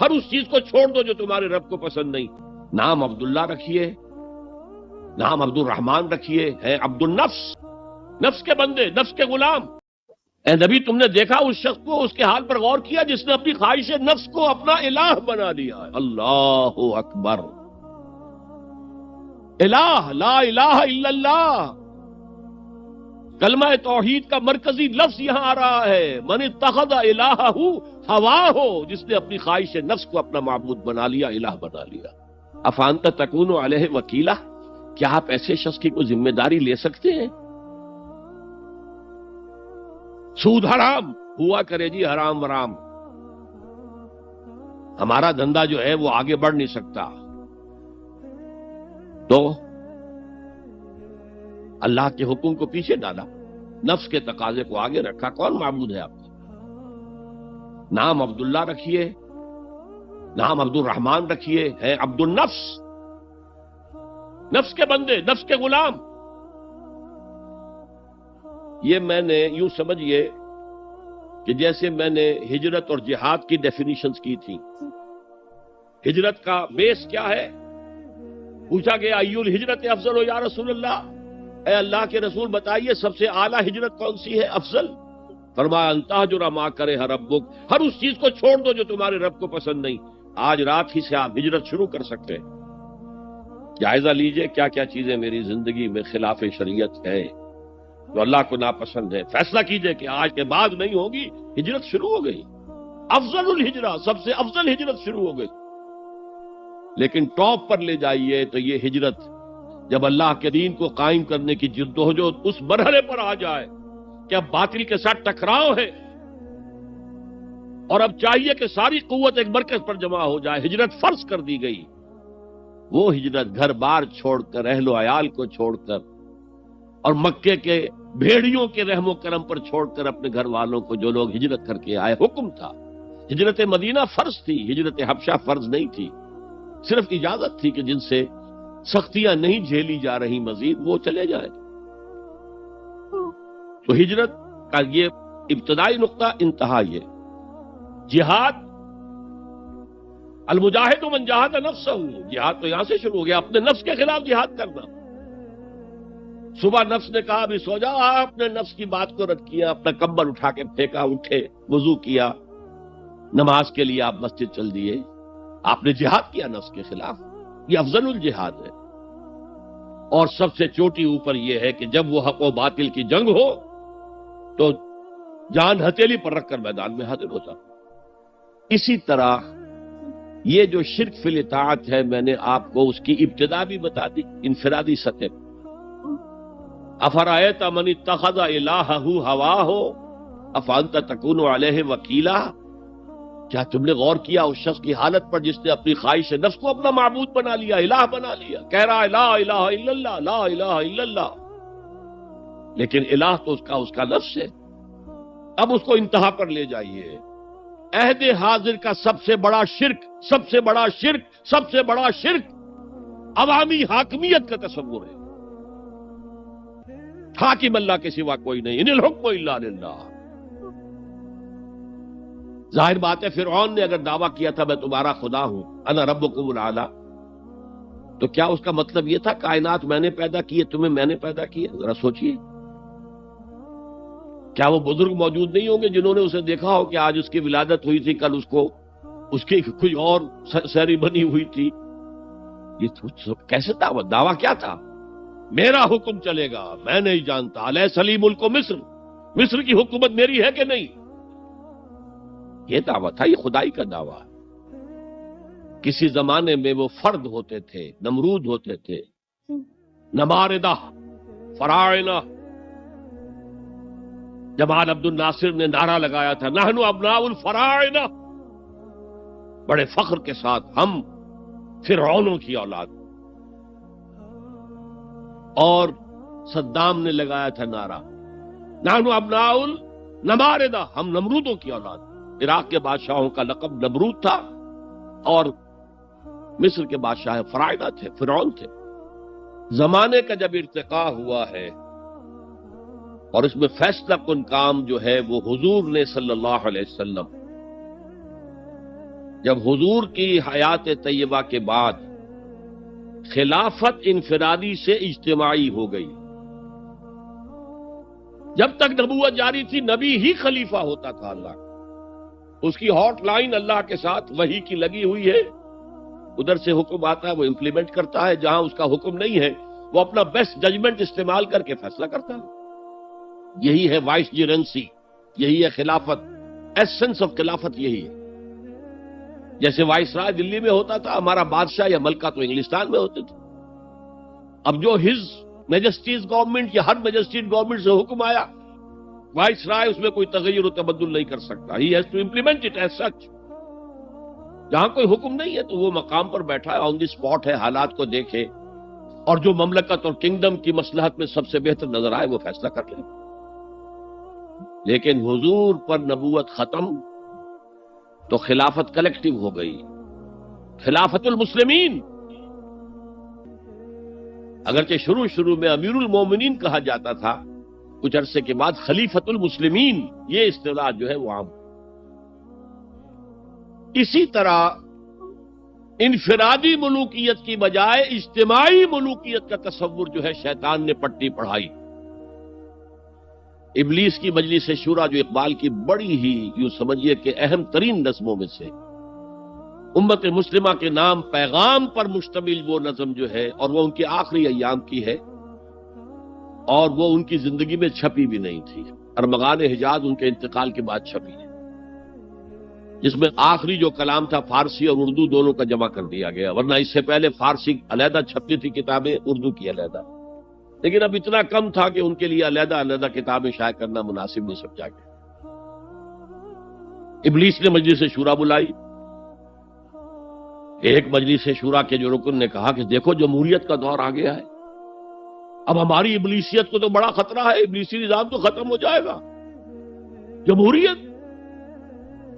ہر اس چیز کو چھوڑ دو جو تمہارے رب کو پسند نہیں. نام عبداللہ رکھیے، نام عبد الرحمان رکھیے، ہے عبد النفس، نفس کے بندے، نفس کے غلام. اے نبی تم نے دیکھا اس شخص کو، اس کے حال پر غور کیا جس نے اپنی خواہش نفس کو اپنا الہ بنا لیا. اللہ اکبر. الہ، لا الہ الا اللہ. کلمہ توحید کا مرکزی لفظ یہاں آ رہا ہے. من اتخذ الہہ ہواہ، جس نے اپنی خواہش نفس کو اپنا معبود بنا لیا، الہ بنا لیا. افانت تکون علیہ وکیلا، کیا آپ ایسے شخص کی کوئی ذمہ داری لے سکتے ہیں؟ سود حرام ہوا کرے جی، حرام ورام. ہمارا دھندا جو ہے وہ آگے بڑھ نہیں سکتا. تو اللہ کے حکم کو پیچھے ڈالا، نفس کے تقاضے کو آگے رکھا. کون معبود ہے آپ کا؟ نام عبداللہ رکھیے، نام عبد الرحمان رکھیے، ہے عبد النفس، نفس کے بندے، نفس کے غلام. یہ میں نے یوں سمجھیے کہ جیسے میں نے ہجرت اور جہاد کی ڈیفینیشنز کی تھی. ہجرت کا بیس کیا ہے؟ پوچھا گیا ایو الہجرت افضل ہو یا رسول اللہ، اے اللہ کے رسول بتائیے سب سے اعلیٰ ہجرت کون سی ہے، افضل؟ فرمایا ان تہجر ما کرہ ربک، ہر اس چیز کو چھوڑ دو جو تمہارے رب کو پسند نہیں. آج رات ہی سے آپ ہجرت شروع کر سکتے ہیں. جائزہ لیجئے کیا کیا چیزیں میری زندگی میں خلاف شریعت ہیں، جو اللہ کو ناپسند ہے. فیصلہ کیجئے کہ آج کے بعد نہیں ہوگی. ہجرت شروع ہو گئی، افضل الہجرہ، سب سے افضل ہجرت شروع ہو گئی. لیکن ٹاپ پر لے جائیے تو یہ ہجرت جب اللہ کے دین کو قائم کرنے کی جدوجہد اس مرحلے پر آ جائے کہ اب باطل کے ساتھ ٹکراؤ ہے اور اب چاہیے کہ ساری قوت ایک مرکز پر جمع ہو جائے. ہجرت فرض کر دی گئی. وہ ہجرت گھر بار چھوڑ کر، اہل و عیال کو چھوڑ کر اور مکے کے بھیڑیوں کے رحم و کرم پر چھوڑ کر اپنے گھر والوں کو، جو لوگ ہجرت کر کے آئے. حکم تھا، ہجرت مدینہ فرض تھی، ہجرت حبشہ فرض نہیں تھی. صرف اجازت تھی کہ جن سے سختیاں نہیں جھیلی جا رہی مزید وہ چلے جائیں. تو ہجرت کا یہ ابتدائی نقطہ، انتہا یہ. جہاد، المجاہد من جاہد نفسہ، جہاد تو یہاں سے شروع ہو گیا، اپنے نفس کے خلاف جہاد کرنا. صبح نفس نے کہا ابھی سو جاؤ، آپ نے نفس کی بات کو رد کیا، اپنا کمبل اٹھا کے پھینکا، اٹھے، وضو کیا، نماز کے لیے آپ مسجد چل دیے. آپ نے جہاد کیا نفس کے خلاف. یہ افضل الجہاد ہے. اور سب سے چوٹی اوپر یہ ہے کہ جب وہ حق و باطل کی جنگ ہو تو جان ہتھیلی پر رکھ کر میدان میں حاضر ہوتا. اسی طرح یہ جو شرک فی الاطاعت ہے، میں نے آپ کو اس کی ابتدا بھی بتا دی انفرادی سطح پر. افرأیت من اتخذ الہہ ہواہ افانت تکون علیہ وکیلا، کیا تم نے غور کیا اس شخص کی حالت پر جس نے اپنی خواہش نفس کو اپنا معبود بنا لیا، الہ بنا لیا؟ کہہ رہا ہے لا الہ الا اللہ، لا الہ الا اللہ، لیکن الہ تو اس کا نفس ہے. اب اس کو انتہا پر لے جائیے. عہد حاضر کا سب سے بڑا شرک، سب سے بڑا شرک، سب سے بڑا شرک عوامی حاکمیت کا تصور ہے. حاکم اللہ کے سوا کوئی نہیں، ان الحکم الا للہ. ظاہر بات ہے فرعون نے اگر دعویٰ کیا تھا میں تمہارا خدا ہوں، انا ربکم الاعلی، تو کیا اس کا مطلب یہ تھا کائنات میں نے پیدا کی ہے، تمہیں میں نے پیدا کی ہے؟ ذرا سوچئے. کیا وہ بزرگ موجود نہیں ہوں گے جنہوں نے اسے دیکھا ہو کہ آج اس کی ولادت ہوئی تھی، کل اس کی کوئی اور سیریمنی ہوئی تھی؟ یہ کیسے دعویٰ کیا تھا؟ میرا حکم چلے گا، میں نہیں جانتا. الیس لی ملک مصر، مصر کی حکومت میری ہے کہ نہیں؟ یہ دعویٰ تھا، یہ خدائی کا دعویٰ. کسی زمانے میں وہ فرد ہوتے تھے، نمرود ہوتے تھے، نماردہ، فراعنہ. جمال عبد الناصر نے نعرہ لگایا تھا نحن ابناء الفراعنہ، بڑے فخر کے ساتھ ہم فرعونوں کی اولاد. اور صدام نے لگایا تھا نعرہ نحن ابناء النماردہ، ہم نمرودوں کی اولاد. عراق کے بادشاہوں کا لقب نمرود تھا اور مصر کے بادشاہ فراعنہ تھے، فرعون تھے. زمانے کا جب ارتقا ہوا ہے اور اس میں فیصلہ کن کام جو ہے وہ حضور نے صلی اللہ علیہ وسلم جب حضور کی حیات طیبہ کے بعد خلافت انفرادی سے اجتماعی ہو گئی. جب تک نبوت جاری تھی نبی ہی خلیفہ ہوتا تھا اللہ کا. اس کی ہاٹ لائن اللہ کے ساتھ وحی کی لگی ہوئی ہے. ادھر سے حکم آتا ہے وہ امپلیمنٹ کرتا ہے، جہاں اس کا حکم نہیں ہے وہ اپنا بیسٹ ججمنٹ استعمال کر کے فیصلہ کرتا ہے. یہی ہے وائس جرنسی، یہی ہے خلافت. ایسنس آف خلافت یہی ہے. جیسے وائس رائے دلی میں ہوتا تھا، ہمارا بادشاہ یا ملکہ تو انگلستان میں ہوتے تھے. اب جو ہز میجسٹیز گورنمنٹ یا ہر میجسٹیز گورنمنٹ سے حکم آیا، وائس رائے اس میں کوئی تغیر و تبدل نہیں کر سکتا. He has to implement it as such. جہاں کوئی حکم نہیں ہے تو وہ مقام پر بیٹھا ہے، آن دی اسپاٹ ہے، حالات کو دیکھے اور جو مملکت اور کنگڈم کی مصلحت میں سب سے بہتر نظر آئے وہ فیصلہ کر لے. لیکن حضور پر نبوت ختم تو خلافت کلیکٹیو ہو گئی، خلافت المسلمین. اگرچہ شروع میں امیر المومنین کہا جاتا تھا، کچھ عرصے کے بعد خلیفت المسلمین یہ اصطلاح جو ہے وہ عام. اسی طرح انفرادی ملوکیت کی بجائے اجتماعی ملوکیت کا تصور جو ہے شیطان نے پٹی پڑھائی. ابلیس کی مجلس شورا جو اقبال کی بڑی ہی یوں سمجھیے کہ اہم ترین نظموں میں سے، امت مسلمہ کے نام پیغام پر مشتمل وہ نظم جو ہے، اور وہ ان کے آخری ایام کی ہے اور وہ ان کی زندگی میں چھپی بھی نہیں تھی. ارمغان حجاز ان کے انتقال کے بعد چھپی ہے، جس میں آخری جو کلام تھا فارسی اور اردو دونوں کا جمع کر دیا گیا. ورنہ اس سے پہلے فارسی علیحدہ چھپتی تھی کتابیں، اردو کی علیحدہ. لیکن اب اتنا کم تھا کہ ان کے لیے علیحدہ کتابیں شائع کرنا مناسب نہیں سمجھا گیا. ابلیس نے مجلس شورا بلائی. ایک مجلس شورا کے جو رکن نے کہا کہ دیکھو جمہوریت کا دور آ گیا ہے، اب ہماری ابلیسیت کو تو بڑا خطرہ ہے، ابلیسی نظام تو ختم ہو جائے گا. جمہوریت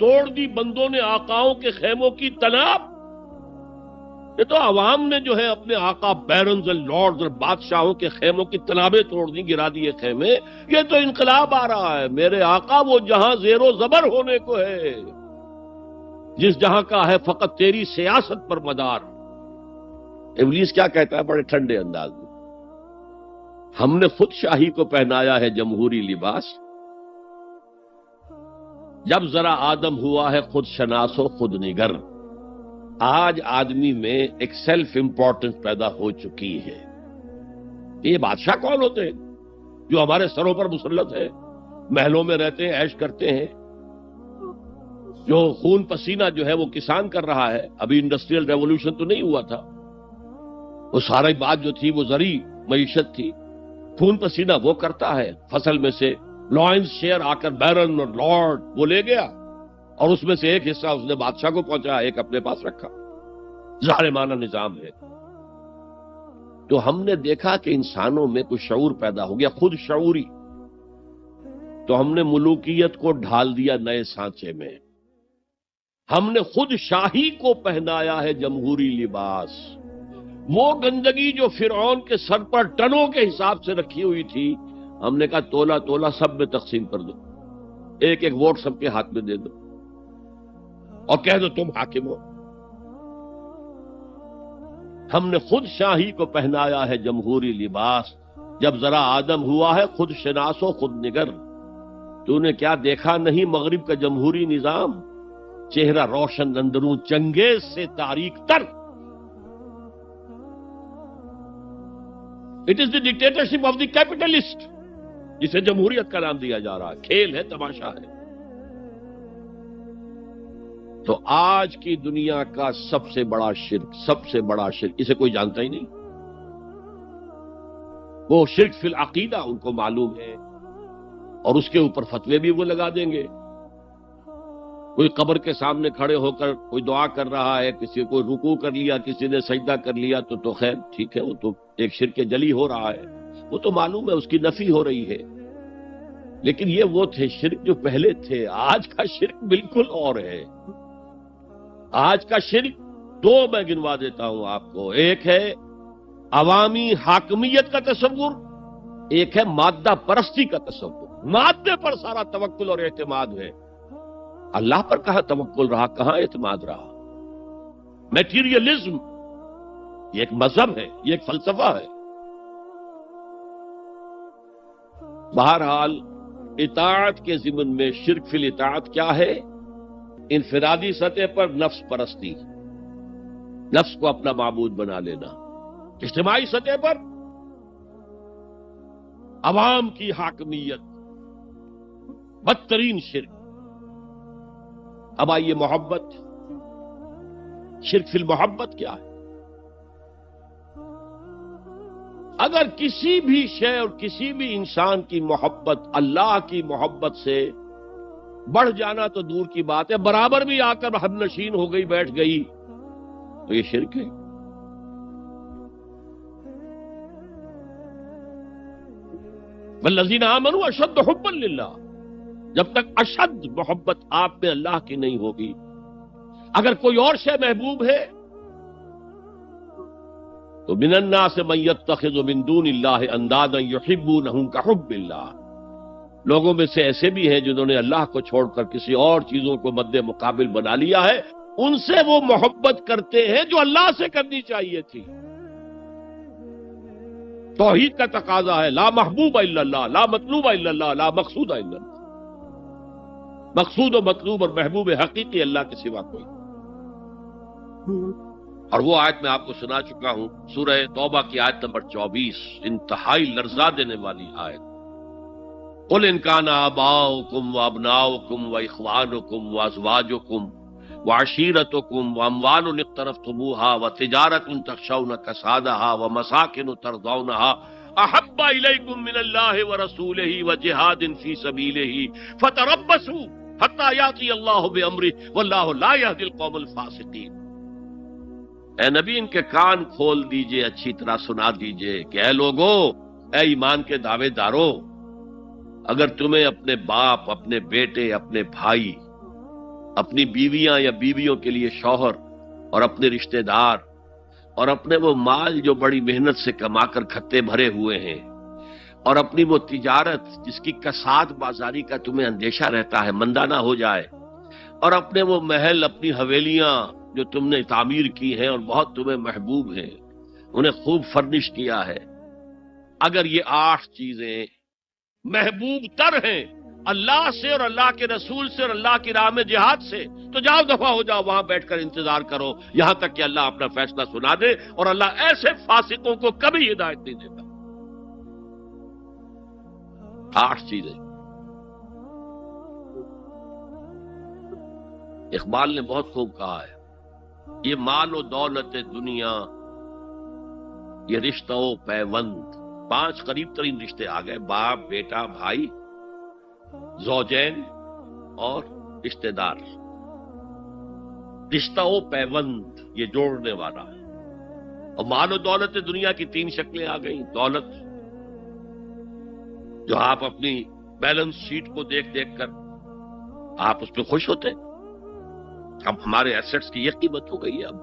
توڑ دی بندوں نے آقاؤں کے خیموں کی تناب. یہ تو عوام نے جو ہے اپنے آقا بیرنز اور لارڈز اور بادشاہوں کے خیموں کی تنابیں توڑ دی، گرا دیے خیمے. یہ تو انقلاب آ رہا ہے. میرے آقا وہ جہاں زیر و زبر ہونے کو ہے، جس جہاں کا ہے فقط تیری سیاست پر مدار. ابلیس کیا کہتا ہے بڑے ٹھنڈے انداز میں؟ ہم نے خود شاہی کو پہنایا ہے جمہوری لباس، جب ذرا آدم ہوا ہے خود شناس و خود نگر. آج آدمی میں ایک سیلف امپورٹنس پیدا ہو چکی ہے. یہ بادشاہ کون ہوتے ہیں جو ہمارے سروں پر مسلط ہے، محلوں میں رہتے ہیں، عیش کرتے ہیں، جو خون پسینہ جو ہے وہ کسان کر رہا ہے. ابھی انڈسٹریل ریولوشن تو نہیں ہوا تھا، وہ ساری بات جو تھی وہ زرعی معیشت تھی. خون پسینہ وہ کرتا ہے، فصل میں سے لائنز شیئر آ کر بیرن اور لارڈ وہ لے گیا، اور اس میں سے ایک حصہ اس نے بادشاہ کو پہنچایا، ایک اپنے پاس رکھا. ظالمانہ نظام ہے. تو ہم نے دیکھا کہ انسانوں میں کچھ شعور پیدا ہو گیا، خود شعوری. تو ہم نے ملوکیت کو ڈھال دیا نئے سانچے میں. ہم نے خود شاہی کو پہنایا ہے جمہوری لباس. وہ گندگی جو فرعون کے سر پر ٹنوں کے حساب سے رکھی ہوئی تھی، ہم نے کہا تولا تولا سب میں تقسیم کر دو، ایک ایک ووٹ سب کے ہاتھ میں دے دو اور کہہ دو تم حاکم ہو. ہم نے خود شاہی کو پہنایا ہے جمہوری لباس، جب ذرا آدم ہوا ہے خود شناس و خود نگر. تو نے کیا دیکھا نہیں مغرب کا جمہوری نظام؟ چہرہ روشن اندروں چنگیز سے تاریک تر. It is the dictatorship of the capitalist, جسے جمہوریت کا نام دیا جا رہا ہے. کھیل ہے، تماشا ہے. تو آج کی دنیا کا سب سے بڑا شرک اسے کوئی جانتا ہی نہیں. وہ شرک فی العقیدہ ان کو معلوم ہے، اور اس کے اوپر فتوے بھی وہ لگا دیں گے. کوئی قبر کے سامنے کھڑے ہو کر کوئی دعا کر رہا ہے، کسی کو رکوع کر لیا، کسی نے سجدہ کر لیا، تو خیر ٹھیک ہے، وہ تو ایک شرک جلی ہو رہا ہے، وہ تو معلوم ہے، اس کی نفی ہو رہی ہے. لیکن یہ وہ تھے شرک جو پہلے تھے. آج کا شرک بالکل اور ہے. آج کا شرک دو میں گنوا دیتا ہوں آپ کو. ایک ہے عوامی حاکمیت کا تصور، ایک ہے مادہ پرستی کا تصور. مادے پر سارا توکل اور اعتماد ہے. اللہ پر کہاں توکل رہا، کہاں اعتماد رہا. میٹیریلزم یہ ایک مذہب ہے، یہ ایک فلسفہ ہے۔ بہرحال اطاعت کے ضمن میں شرک فی الاطاعت کیا ہے؟ انفرادی سطح پر نفس پرستی، نفس کو اپنا معبود بنا لینا۔ اجتماعی سطح پر عوام کی حاکمیت، بدترین شرک۔ اب آئیے محبت، شرک فی المحبت کیا ہے؟ اگر کسی بھی شے اور کسی بھی انسان کی محبت اللہ کی محبت سے بڑھ جانا تو دور کی بات ہے، برابر بھی آ کر ہم نشین ہو گئی، بیٹھ گئی، تو یہ شرک ہے۔ والذین آمنوا اشد حبا للہ، جب تک اشد محبت آپ میں اللہ کی نہیں ہوگی، اگر کوئی اور شے محبوب ہے تو من الناس من یتخذ من دون اللہ اندادا یحبونہم کحب اللہ، لوگوں میں سے ایسے بھی ہیں جنہوں نے اللہ کو چھوڑ کر کسی اور چیزوں کو مد مقابل بنا لیا ہے، ان سے وہ محبت کرتے ہیں جو اللہ سے کرنی چاہیے تھی۔ توحید کا تقاضا ہے لا محبوب الا اللہ، لا مطلوب الا اللہ، لا مقصود الا اللہ۔ مقصود و مطلوب اور محبوب حقیقی اللہ کے سوا کوئی۔ اور وہ آیت میں آپ کو سنا چکا ہوں، سورہ توبہ کی آیت نمبر 24، انتہائی لرزا دینے والی آیت۔ قل ان کان آباؤکم وابناؤکم واخوانکم وازواجکم وعشیرتکم واموال اقترفتموها وتجارۃ تخشون کسادها ومساکن ترضونها احب الیکم من اللہ ورسولہ وجہاد فی سبیلہ فتربصوا حتی یاتی اللہ بامرہ واللہ لا یہدی القوم الفاسقین۔ اے نبی، ان کے کان کھول دیجئے، اچھی طرح سنا دیجئے کہ اے لوگوں، اے ایمان کے دعوے داروں، اگر تمہیں اپنے باپ، اپنے بیٹے، اپنے بھائی، اپنی بیویاں یا بیویوں کے لیے شوہر اور اپنے رشتہ دار اور اپنے وہ مال جو بڑی محنت سے کما کر کھتے بھرے ہوئے ہیں اور اپنی وہ تجارت جس کی کساد بازاری کا تمہیں اندیشہ رہتا ہے مندہ نہ ہو جائے، اور اپنے وہ محل، اپنی حویلیاں جو تم نے تعمیر کی ہیں اور بہت تمہیں محبوب ہیں، انہیں خوب فرنش کیا ہے، اگر یہ 8 چیزیں محبوب تر ہیں اللہ سے اور اللہ کے رسول سے اور اللہ کی راہ میں جہاد سے، تو جاؤ دفع ہو جاؤ، وہاں بیٹھ کر انتظار کرو یہاں تک کہ اللہ اپنا فیصلہ سنا دے، اور اللہ ایسے فاسقوں کو کبھی ہدایت نہیں دیتا۔ 8 چیزیں۔ اقبال نے بہت خوب کہا ہے، یہ مال و دولت دنیا، یہ رشتہ و پیوند، 5 قریب ترین رشتے آ گئے، باپ، بیٹا، بھائی، زوجین اور رشتہ دار۔ رشتہ و پیوند یہ جوڑنے والا ہے۔ اور مال و دولت دنیا کی 3 شکلیں آ گئیں۔ دولت جو آپ اپنی بیلنس شیٹ کو دیکھ دیکھ کر آپ اس پہ خوش ہوتے، اب ہمارے ایسٹس کی یہ قیمت ہو گئی ہے اب،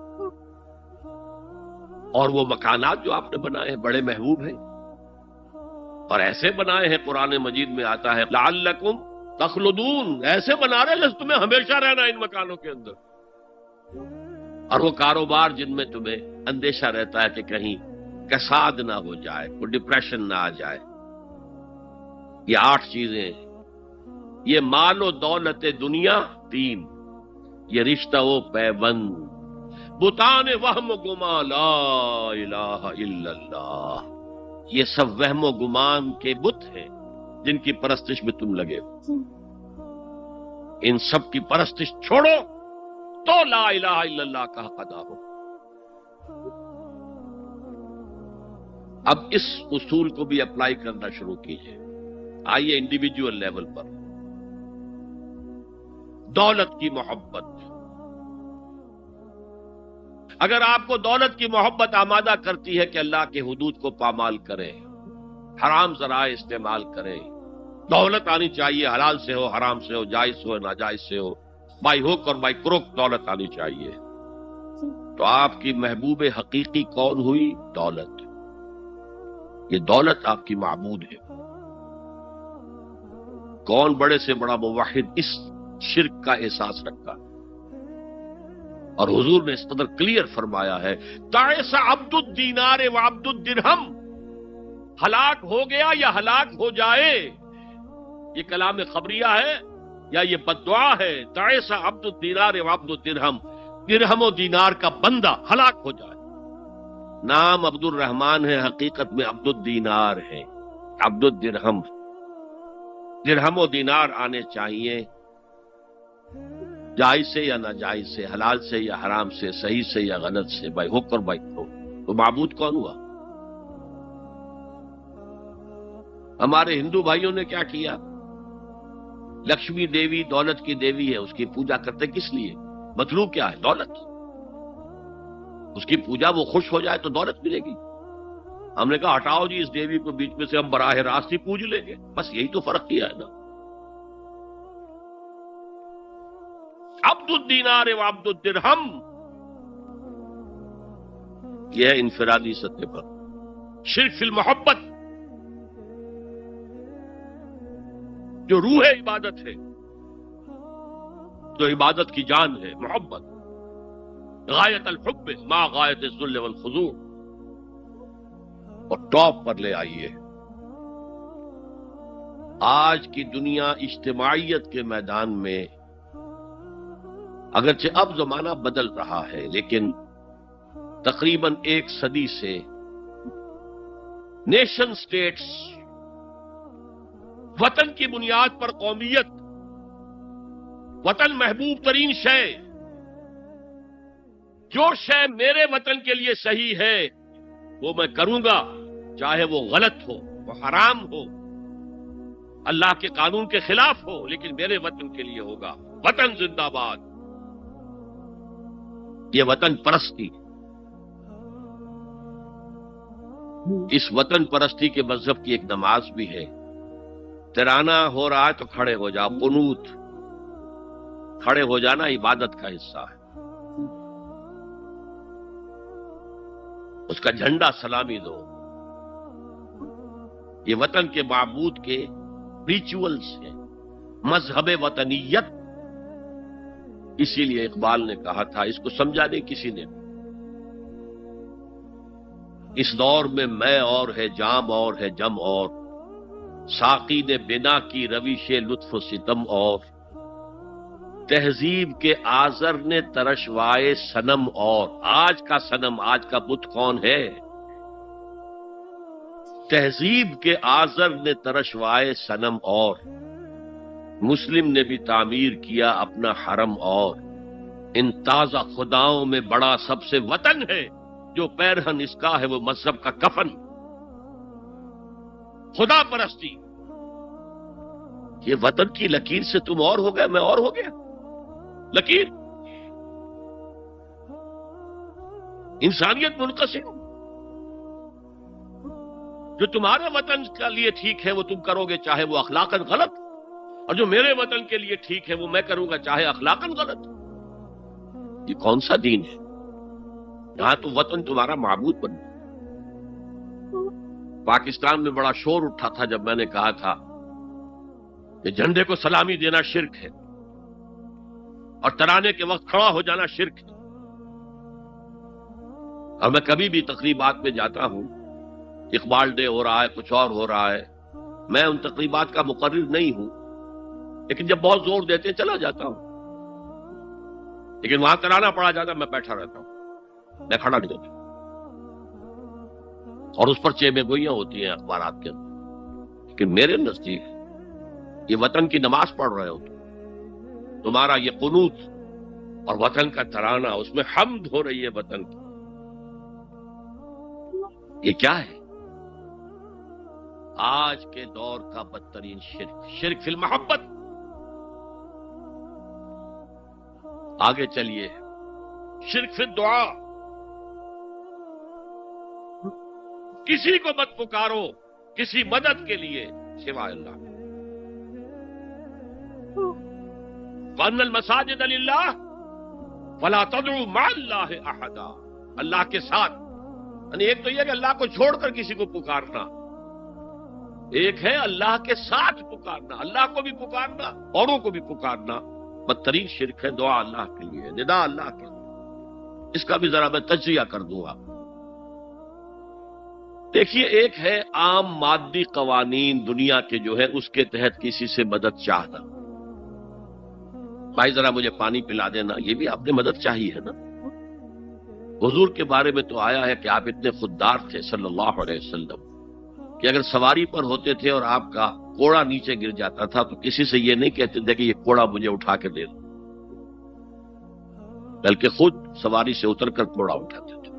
اور وہ مکانات جو آپ نے بنائے ہیں بڑے محبوب ہیں، اور ایسے بنائے ہیں، قرآن مجید میں آتا ہے لعلکم تخلدون، ایسے بنا رہے ہیں تمہیں ہمیشہ رہنا ان مکانوں کے اندر، اور وہ کاروبار جن میں تمہیں اندیشہ رہتا ہے کہ کہیں کساد نہ ہو جائے، کوئی ڈپریشن نہ آ جائے۔ یہ 8 چیزیں، یہ مال و دولت دنیا 3، یہ رشتہ و پیوند، بتان وہم و گمان لا الہ الا اللہ، یہ سب وہم و گمان کے بت ہیں جن کی پرستش میں تم لگے ہو۔ ان سب کی پرستش چھوڑو تو لا الہ الا اللہ کا حق ادا ہو۔ اب اس اصول کو بھی اپلائی کرنا شروع کیجئے۔ آئیے انڈیویجول لیول پر، دولت کی محبت۔ اگر آپ کو دولت کی محبت آمادہ کرتی ہے کہ اللہ کے حدود کو پامال کریں، حرام ذرائع استعمال کریں، دولت آنی چاہیے، حلال سے ہو، حرام سے ہو، جائز سے ہو، ناجائز سے ہو، بائی ہوک اور بائی کروک دولت آنی چاہیے، تو آپ کی محبوب حقیقی کون ہوئی؟ دولت۔ یہ دولت آپ کی معبود ہے۔ کون بڑے سے بڑا موحد اس شرک کا احساس رکھا اور حضور نے اس قدر کلیئر فرمایا ہے تعس عبد الدینار و عبد الدرہم، ہلاک ہو گیا یا ہلاک ہو جائے، یہ کلام خبریہ ہے یا یہ بددعا ہے؟ تعس عبد الدینار و عبد الدرہم، درہم و دینار کا بندہ ہلاک ہو جائے۔ نام عبد الرحمن ہے، حقیقت میں عبد الدینار ہے، عبد الدرہم۔ درہم و دینار آنے چاہیے، جائز سے یا ناجائز سے، حلال سے یا حرام سے، صحیح سے یا غلط سے، بائی حق اور بائی کرو۔ تو معبود کون ہوا؟ ہمارے ہندو بھائیوں نے کیا کیا؟ لکشمی دیوی دولت کی دیوی ہے، اس کی پوجا کرتے کس لیے؟ مطلوب کیا ہے؟ دولت۔ اس کی پوجا وہ خوش ہو جائے تو دولت ملے گی۔ ہم نے کہا ہٹاؤ جی اس دیوی کو بیچ میں سے، ہم براہ راست ہی پوج لیں گے، بس یہی تو فرق کیا ہے نا۔ عبد الدینار و عبد الدرہم، یہ ہے انفرادی سطح پر۔ شرک فی المحبت، جو روح عبادت ہے، جو عبادت کی جان ہے، محبت، غایت الحب ما غایت الذل والخضوع، اور ٹاپ پر لے آئیے۔ آج کی دنیا اجتماعیت کے میدان میں اگرچہ اب زمانہ بدل رہا ہے، لیکن تقریباً 1 صدی سے نیشن سٹیٹس، وطن کی بنیاد پر قومیت، وطن محبوب ترین شے، جو شے میرے وطن کے لیے صحیح ہے وہ میں کروں گا، چاہے وہ غلط ہو، وہ حرام ہو، اللہ کے قانون کے خلاف ہو، لیکن میرے وطن کے لیے ہوگا۔ وطن زندہ باد، یہ وطن پرستی۔ اس وطن پرستی کے مذہب کی ایک نماز بھی ہے، ترانہ ہو رہا ہے تو کھڑے ہو جاؤ، قنوت، کھڑے ہو جانا عبادت کا حصہ ہے۔ اس کا جھنڈا سلامی دو۔ یہ وطن کے معبود کے ریچولز ہیں، مذہب وطنیت۔ اسی لیے اقبال نے کہا تھا، اس کو سمجھا نہیں کسی نے، اس دور میں میں اور ہے، جام اور ہے، جم اور، ساقی نے بنا کی روش لطف و ستم اور، تہذیب کے آزر نے ترشوائے صنم اور۔ آج کا صنم، آج کا بت کون ہے؟ تہذیب کے آزر نے ترشوائے صنم اور، مسلم نے بھی تعمیر کیا اپنا حرم اور۔ ان تازہ خداؤں میں بڑا سب سے وطن ہے، جو پیرہن اس کا ہے وہ مذہب کا کفن۔ خدا پرستی، یہ وطن کی لکیر سے تم اور ہو گئے، میں اور ہو گیا۔ لکیر، انسانیت منقسم، جو تمہارے وطن کے لیے ٹھیک ہے وہ تم کرو گے، چاہے وہ اخلاقاً غلط، اور جو میرے وطن کے لیے ٹھیک ہے وہ میں کروں گا، چاہے اخلاقاً غلط۔ یہ کون سا دین ہے؟ یہاں تو وطن تمہارا معبود بن گیا۔ پاکستان میں بڑا شور اٹھا تھا جب میں نے کہا تھا کہ جھنڈے کو سلامی دینا شرک ہے، اور ترانے کے وقت کھڑا ہو جانا شرک ہے۔ اور میں کبھی بھی تقریبات میں جاتا ہوں، اقبال ڈے ہو رہا ہے، کچھ اور ہو رہا ہے، میں ان تقریبات کا مقرر نہیں ہوں، لیکن جب بہت زور دیتے ہیں چلا جاتا ہوں، لیکن وہاں ترانہ پڑا جاتا ہے میں بیٹھا رہتا ہوں، میں کھڑا نہیں ہوتا، اور اس پر چیمے گوئیاں ہوتی ہیں اخبارات کے اندر، لیکن میرے نزدیک یہ وطن کی نماز پڑھ رہے ہو، تمہارا یہ قنوت اور وطن کا ترانہ، اس میں حمد ہو رہی ہے وطن کی، یہ کیا ہے؟ آج کے دور کا بدترین شرک، شرک فی المحبت۔ آگے چلیے، شرک فی الدعا، کسی کو مت پکارو کسی مدد کے لیے سوائے اللہ۔ وَأَنَّ الْمَسَاجِدَ لِلَّهِ فَلَا تَدْعُوا مَعَ اللَّهِ أَحَدًا، اللہ کے ساتھ، یعنی ایک تو یہ کہ اللہ کو چھوڑ کر کسی کو پکارنا، ایک ہے اللہ کے ساتھ پکارنا، اللہ کو بھی پکارنا، اوروں کو بھی پکارنا۔ بدترین شرک ہے دعا اللہ کے لیے، ندا اللہ کے لیے۔ اس کا بھی ذرا میں تجزیہ کر دوں گا. دیکھیے، ایک ہے عام مادی قوانین دنیا کے جو ہے اس کے تحت کسی سے مدد چاہنا. بھائی ذرا مجھے پانی پلا دینا، یہ بھی آپ نے مدد چاہی ہے نا. حضور کے بارے میں تو آیا ہے کہ آپ اتنے خوددار تھے صلی اللہ علیہ وسلم کہ اگر سواری پر ہوتے تھے اور آپ کا کوڑا نیچے گر جاتا تھا تو کسی سے یہ نہیں کہتے تھے کہ یہ کوڑا مجھے اٹھا کے دے دو، بلکہ خود سواری سے اتر کر کوڑا اٹھاتے تھے.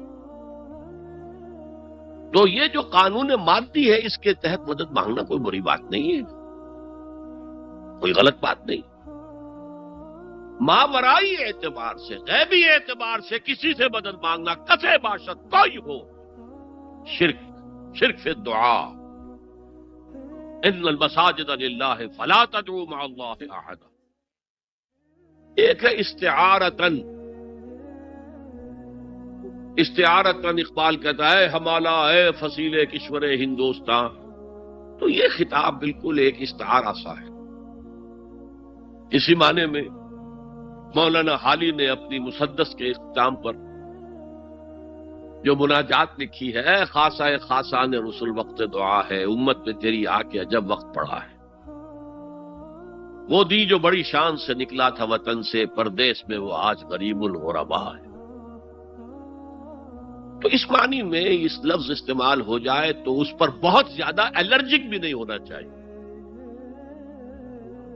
تو یہ جو قانون مادی ہے اس کے تحت مدد مانگنا کوئی بری بات نہیں ہے، کوئی غلط بات نہیں. ماورائی اعتبار سے، غیبی اعتبار سے کسی سے مدد مانگنا کسے باشد کوئی ہو، شرک فی الدعاء. ان المساجد للہ فلا تدعوا مع اللہ احدا. ایک ہے استعارتن اقبال کہتا ہے ہمالا اے فصیل کشور ہندوستان. تو یہ خطاب بالکل ایک استعارہ سا ہے. اسی معنی میں مولانا حالی نے اپنی مسدس کے اختتام پر جو مناجات لکھی ہے، اے خاصہ خاصان رسول وقت دعا ہے، امت میں تیری آ کے عجب وقت پڑا ہے. وہ دی جو بڑی شان سے نکلا تھا وطن سے، پردیس میں وہ آج غریب الغربا ہے. تو اس معنی میں اس لفظ استعمال ہو جائے تو اس پر بہت زیادہ الرجک بھی نہیں ہونا چاہیے.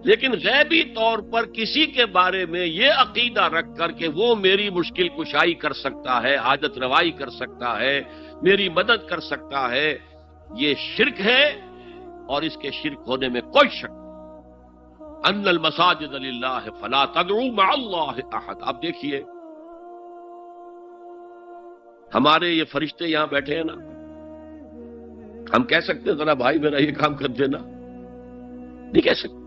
لیکن غیبی طور پر کسی کے بارے میں یہ عقیدہ رکھ کر کہ وہ میری مشکل کشائی کر سکتا ہے، حاجت روائی کر سکتا ہے، میری مدد کر سکتا ہے، یہ شرک ہے. اور اس کے شرک ہونے میں کوئی شک نہیں. ان المساجد للہ فلا تدعوا مع اللہ احد. آپ دیکھیے ہمارے یہ فرشتے یہاں بیٹھے ہیں نا، ہم کہہ سکتے ہیں ذرا بھائی میرا یہ کام کر دینا؟ نہیں کہہ سکتے.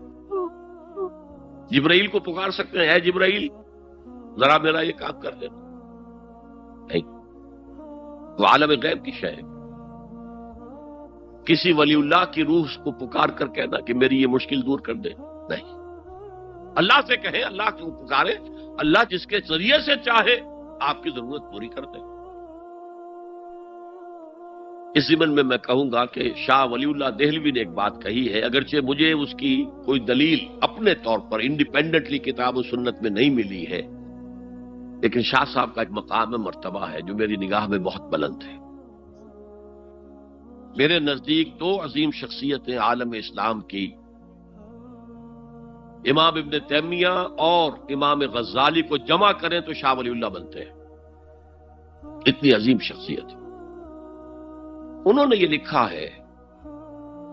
جبرائیل کو پکار سکتے ہیں، اے جبرائیل ذرا میرا یہ کام کر دینا؟ نہیں. وہ عالم غیب کی شے ہے. کسی ولی اللہ کی روح کو پکار کر کہنا کہ میری یہ مشکل دور کر دے، نہیں. اللہ سے کہیں، اللہ کو پکارے، اللہ جس کے ذریعے سے چاہے آپ کی ضرورت پوری کر دے. اس ضمن میں کہوں گا کہ شاہ ولی اللہ دہلوی نے ایک بات کہی ہے، اگرچہ مجھے اس کی کوئی دلیل اپنے طور پر انڈیپینڈنٹلی کتاب و سنت میں نہیں ملی ہے، لیکن شاہ صاحب کا ایک مقام مرتبہ ہے جو میری نگاہ میں بہت بلند ہے. میرے نزدیک دو عظیم شخصیتیں عالم اسلام کی، امام ابن تیمیہ اور امام غزالی کو جمع کریں تو شاہ ولی اللہ بنتے ہیں. اتنی عظیم شخصیت. انہوں نے یہ لکھا ہے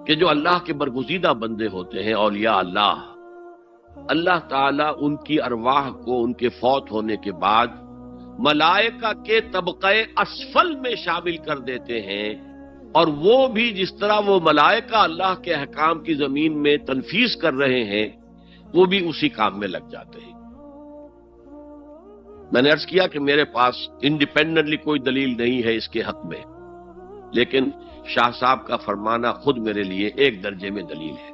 کہ جو اللہ کے برگزیدہ بندے ہوتے ہیں، اولیاء اللہ، اللہ تعالیٰ ان کی ارواح کو ان کے فوت ہونے کے بعد ملائکہ کے طبقہ اسفل میں شامل کر دیتے ہیں، اور وہ بھی جس طرح وہ ملائکہ اللہ کے احکام کی زمین میں تنفیذ کر رہے ہیں وہ بھی اسی کام میں لگ جاتے ہیں. میں نے عرض کیا کہ میرے پاس انڈیپینڈنٹلی کوئی دلیل نہیں ہے اس کے حق میں، لیکن شاہ صاحب کا فرمانا خود میرے لیے ایک درجے میں دلیل ہے.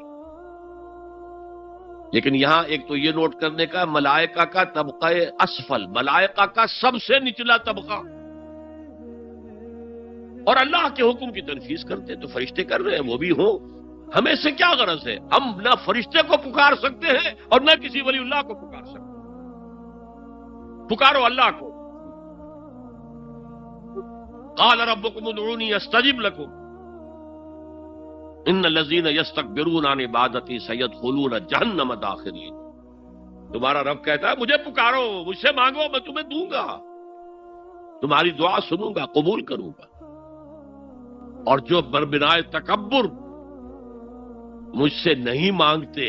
لیکن یہاں ایک تو یہ نوٹ کرنے کا، ملائکہ کا طبقہ اسفل، ملائکہ کا سب سے نچلا طبقہ، اور اللہ کے حکم کی تنفیذ کرتے تو فرشتے کر رہے ہیں، وہ بھی ہوں. ہمیں سے کیا غرض ہے؟ ہم نہ فرشتے کو پکار سکتے ہیں اور نہ کسی ولی اللہ کو پکار سکتے. پکارو اللہ کو. قال ربکم ادعونی استجب لکم ان الذین یستکبرون عن عبادتی سیدخلون جہنم داخرین. تمہارا رب کہتا ہے مجھے پکارو، مجھ سے مانگو، میں تمہیں دوں گا، تمہاری دعا سنوں گا، قبول کروں گا. اور جو بربنائے تکبر مجھ سے نہیں مانگتے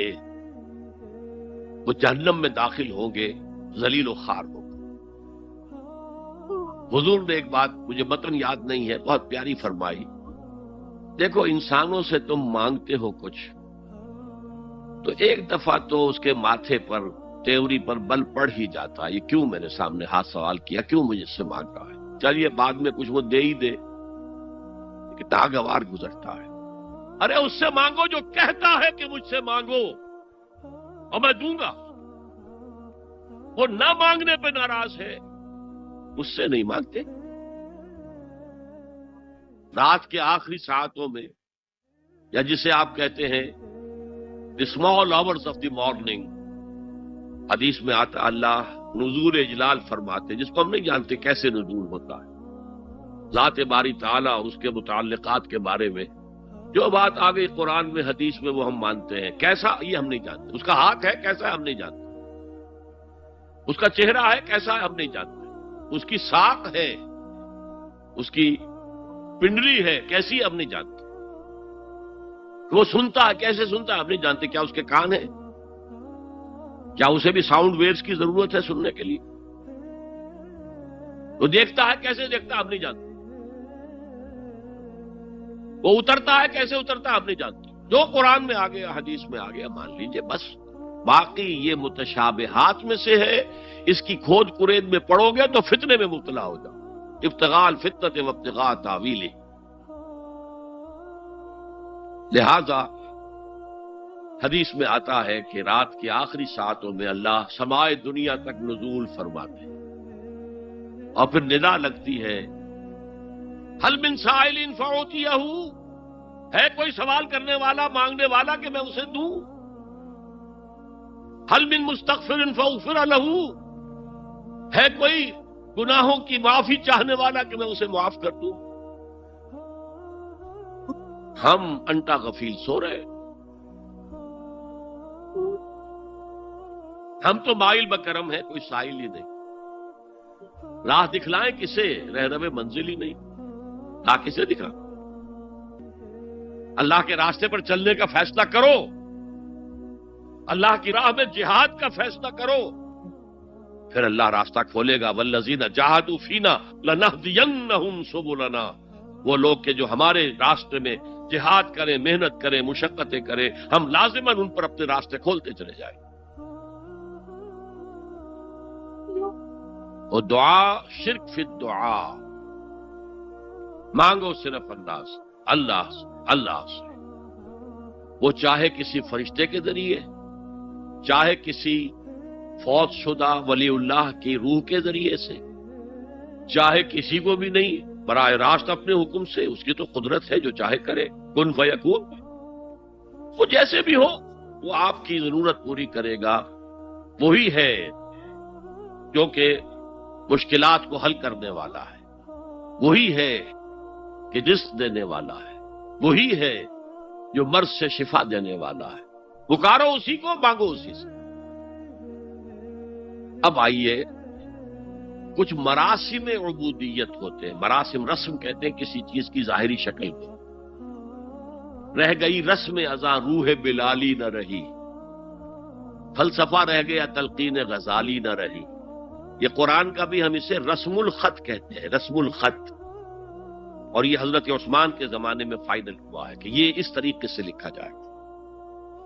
وہ جہنم میں داخل ہوں گے، ذلیل و خوار ہوں گے. حضور نے ایک بات، مجھے متن یاد نہیں ہے، بہت پیاری فرمائی. دیکھو انسانوں سے تم مانگتے ہو کچھ تو ایک دفعہ تو اس کے ماتھے پر، تیوری پر بل پڑ ہی جاتا ہے، یہ کیوں میرے سامنے ہاتھ سوال کیا، کیوں مجھ سے مانگ رہا ہے، چلیے بعد میں کچھ وہ دے ہی دے. ناگوار گزرتا ہے. ارے اس سے مانگو جو کہتا ہے کہ مجھ سے مانگو اور میں دوں گا. وہ نہ مانگنے پہ ناراض ہے، مجھ سے نہیں مانگتے. رات کے آخری ساعتوں میں، یا جسے آپ کہتے ہیں the small hours of the morning، حدیث میں آتا اللہ نزول اجلال فرماتے، جس کو ہم نہیں جانتے کیسے نزول ہوتا ہے. ذات باری تعالیٰ اور اس کے متعلقات کے بارے میں جو بات آ گئی قرآن میں حدیث میں وہ ہم مانتے ہیں. کیسا یہ ہم نہیں جانتے. اس کا ہاتھ ہے کیسا ہے ہم نہیں جانتے. اس کا چہرہ ہے کیسا ہے ہم نہیں جانتے. اس کی ساق ہے، اس کی پنڈلی ہے کیسی ہے ہم نہیں جانتے. وہ سنتا ہے کیسے سنتا ہے ہم نہیں جانتے. کیا اس کے کان ہیں؟ کیا اسے بھی ساؤنڈ ویوز کی ضرورت ہے سننے کے لیے؟ وہ دیکھتا ہے کیسے دیکھتا ہے ہم نہیں جانتے. وہ اترتا ہے کیسے اترتا ہے ہم نہیں جانتے. جو قرآن میں آ گیا حدیث میں آ گیا مان لیجئے بس. باقی یہ متشابہات میں سے ہے. اس کی کھود کرید میں پڑو گے تو فتنے میں مبتلا ہو جاؤ. ابتغاء الفتنۃ وابتغاء تاویلہ. لہذا حدیث میں آتا ہے کہ رات کی آخری ساعتوں میں اللہ سمائے دنیا تک نزول فرماتے ہیں اور پھر ندا لگتی ہے حل من سائل فاعطیہ، ہے کوئی سوال کرنے والا مانگنے والا کہ میں اسے دوں. حل من مستغفر فاغفر لہ، ہے کوئی گناہوں کی معافی چاہنے والا کہ میں اسے معاف کر دوں. ہم انٹا غفیل سو رہے. ہم تو مائل بکرم ہیں، کوئی سائل ہی نہیں. راہ دکھلائیں کسے؟ رہنم منزل ہی نہیں. راہ کسے دکھا؟ اللہ کے راستے پر چلنے کا فیصلہ کرو. اللہ کی راہ میں جہاد کا فیصلہ کرو، پھر اللہ راستہ کھولے گا. والذین جاہدوا فینا لنہدینہم سبلنا. وہ لوگ کہ جو ہمارے راستے میں جہاد کریں، محنت کریں، مشقتیں کریں، ہم لازماً ان پر اپنے راستے کھولتے چلے جائیں. اور دعا شرک فی الدعا. مانگو صرف اللہ سے، اللہ سے، اللہ سے. وہ چاہے کسی فرشتے کے ذریعے، چاہے کسی فوت شدہ ولی اللہ کی روح کے ذریعے سے، چاہے کسی کو بھی نہیں، براہ راست اپنے حکم سے. اس کی تو قدرت ہے، جو چاہے کرے. کن فیکون. وہ جیسے بھی ہو وہ آپ کی ضرورت پوری کرے گا. وہی ہے جو کہ مشکلات کو حل کرنے والا ہے. وہی ہے کہ رزق دینے والا ہے. وہی ہے جو مرض سے شفا دینے والا ہے. پکارو اسی کو، مانگو اسی سے. اب آئیے، کچھ مراسم عبودیت ہوتے ہیں. مراسم رسم کہتے ہیں کسی چیز کی ظاہری شکل کو. رہ گئی رسم ازاں روح بلالی نہ رہی، فلسفہ رہ گیا تلقین غزالی نہ رہی. یہ قرآن کا بھی ہم اسے رسم الخط کہتے ہیں. رسم الخط. اور یہ حضرت عثمان کے زمانے میں فائنل ہوا ہے کہ یہ اس طریقے سے لکھا جائے.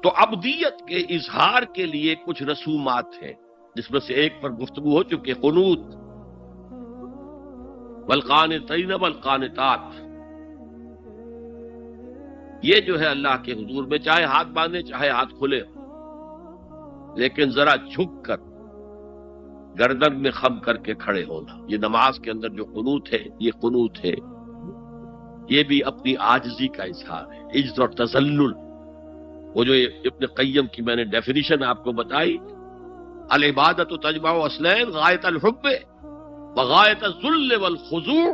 تو عبدیت کے اظہار کے لیے کچھ رسومات ہیں، جس میں سے ایک پر گفتگو ہو چکی، قنوت. والقانتین والقانتات. یہ جو ہے اللہ کے حضور میں چاہے ہاتھ باندھے چاہے ہاتھ کھلے، لیکن ذرا جھک کر گردن میں خم کر کے کھڑے ہونا. یہ نماز کے اندر جو قنوت ہے، یہ قنوت ہے. یہ بھی اپنی عاجزی کا اظہار ہے، عجز اور تذلل. وہ جو ابن قیم کی میں نے ڈیفینیشن آپ کو بتائی، العبادت تجمع اصلین غایت الحب وغایت الذل والخضوع.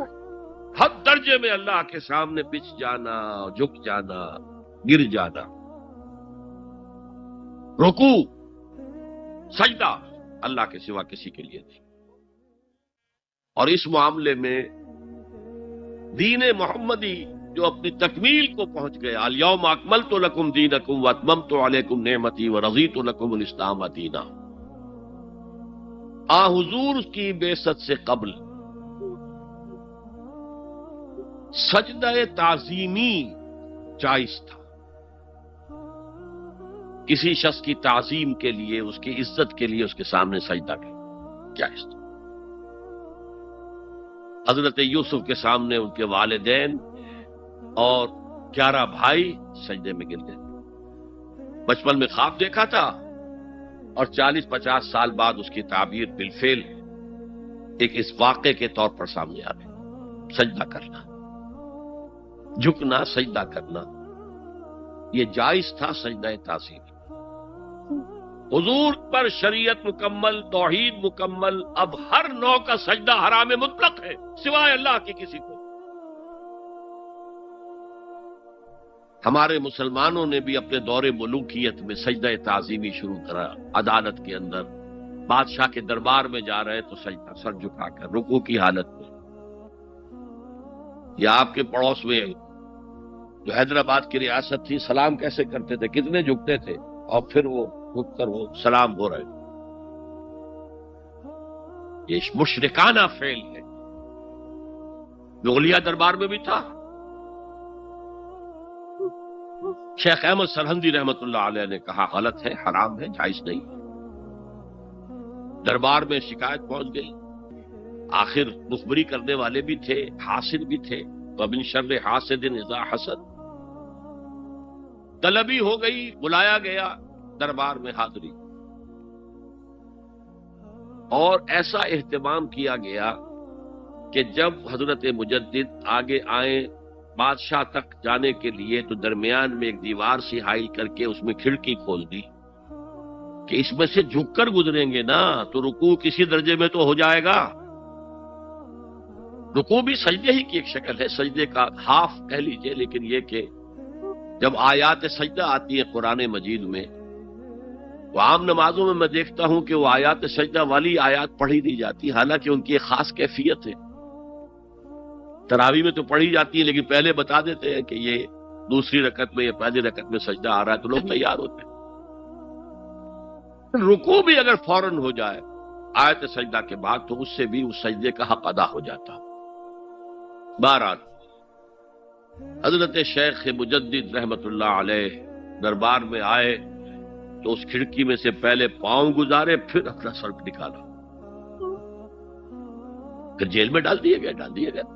حد درجے میں اللہ کے سامنے پچھ جانا، جھک جانا، گر جانا. رکوع، سجدہ اللہ کے سوا کسی کے لیے نہیں. اور اس معاملے میں دین محمدی جو اپنی تکمیل کو پہنچ گیا، الیوم اکملت لکم دینکم واتممت علیکم نعمتی ورضیت لکم الاسلام دینا. حضور کی بعثت سے قبل سجدہ تعظیمی جائز تھا. کسی شخص کی تعظیم کے لیے، اس کی عزت کے لیے اس کے سامنے سجدہ کرنا جائز تھا. حضرت یوسف کے سامنے ان کے والدین اور 11 بھائی سجدے میں گر گئے. بچپن میں خواب دیکھا تھا اور 40-50 سال بعد اس کی تعبیر بالفعل ایک اس واقعے کے طور پر سامنے آ رہے، سجدہ کرنا، جھکنا، سجدہ کرنا، یہ جائز تھا سجدہ تعظیم۔ حضور پر شریعت مکمل، توحید مکمل، اب ہر نوع کا سجدہ حرام مطلق ہے سوائے اللہ کے کسی کو۔ ہمارے مسلمانوں نے بھی اپنے دور ملوکیت میں سجدہ تعظیمی شروع کرا، عدالت کے اندر بادشاہ کے دربار میں جا رہے تو سجدہ، سر جھکا کر رکوع کی حالت میں۔ یا آپ کے پڑوس میں جو حیدرآباد کی ریاست تھی، سلام کیسے کرتے تھے، کتنے جھکتے تھے، اور پھر وہ جھک کر وہ سلام ہو رہے۔ یہ مشرکانہ فعل ہے، مغلیہ دربار میں بھی تھا۔ شیخ احمد سرہندی رحمت اللہ علیہ نے کہا غلط ہے، حرام ہے، جائز نہیں۔ دربار میں شکایت پہنچ گئی، آخر مخبری کرنے والے بھی تھے، حاسد بھی تھے، وَمِن شَرِّ حَاسِدٍ إِذَا حَسَدَ، طلبی ہو گئی، بلایا گیا دربار میں حاضری، اور ایسا اہتمام کیا گیا کہ جب حضرت مجدد آگے آئیں بادشاہ تک جانے کے لیے تو درمیان میں ایک دیوار سی حائل کر کے اس میں کھڑکی کھول دی کہ اس میں سے جھک کر گزریں گے نا تو رکوع کسی درجے میں تو ہو جائے گا۔ رکوع بھی سجدے ہی کی ایک شکل ہے، سجدے کا ہاف کہہ لیجئے، لیکن یہ کہ جب آیات سجدہ آتی ہے قرآن مجید میں، وہ عام نمازوں میں دیکھتا ہوں کہ وہ آیات سجدہ والی آیات پڑھی دی جاتی، حالانکہ ان کی ایک خاص کیفیت ہے۔ تراویح میں تو پڑھی جاتی ہے، لیکن پہلے بتا دیتے ہیں کہ یہ دوسری رکعت میں یا پہلی رکعت میں سجدہ آ رہا ہے تو لوگ تیار ہوتے ہیں۔ رکوع بھی اگر فوراً ہو جائے آیت سجدہ کے بعد تو اس سے بھی اس سجدے کا حق ادا ہو جاتا۔ بہرحال حضرت شیخ مجدد رحمت اللہ علیہ دربار میں آئے تو اس کھڑکی میں سے پہلے پاؤں گزارے، پھر اپنا سر نکالا، پھر جیل میں ڈال دیے گئے،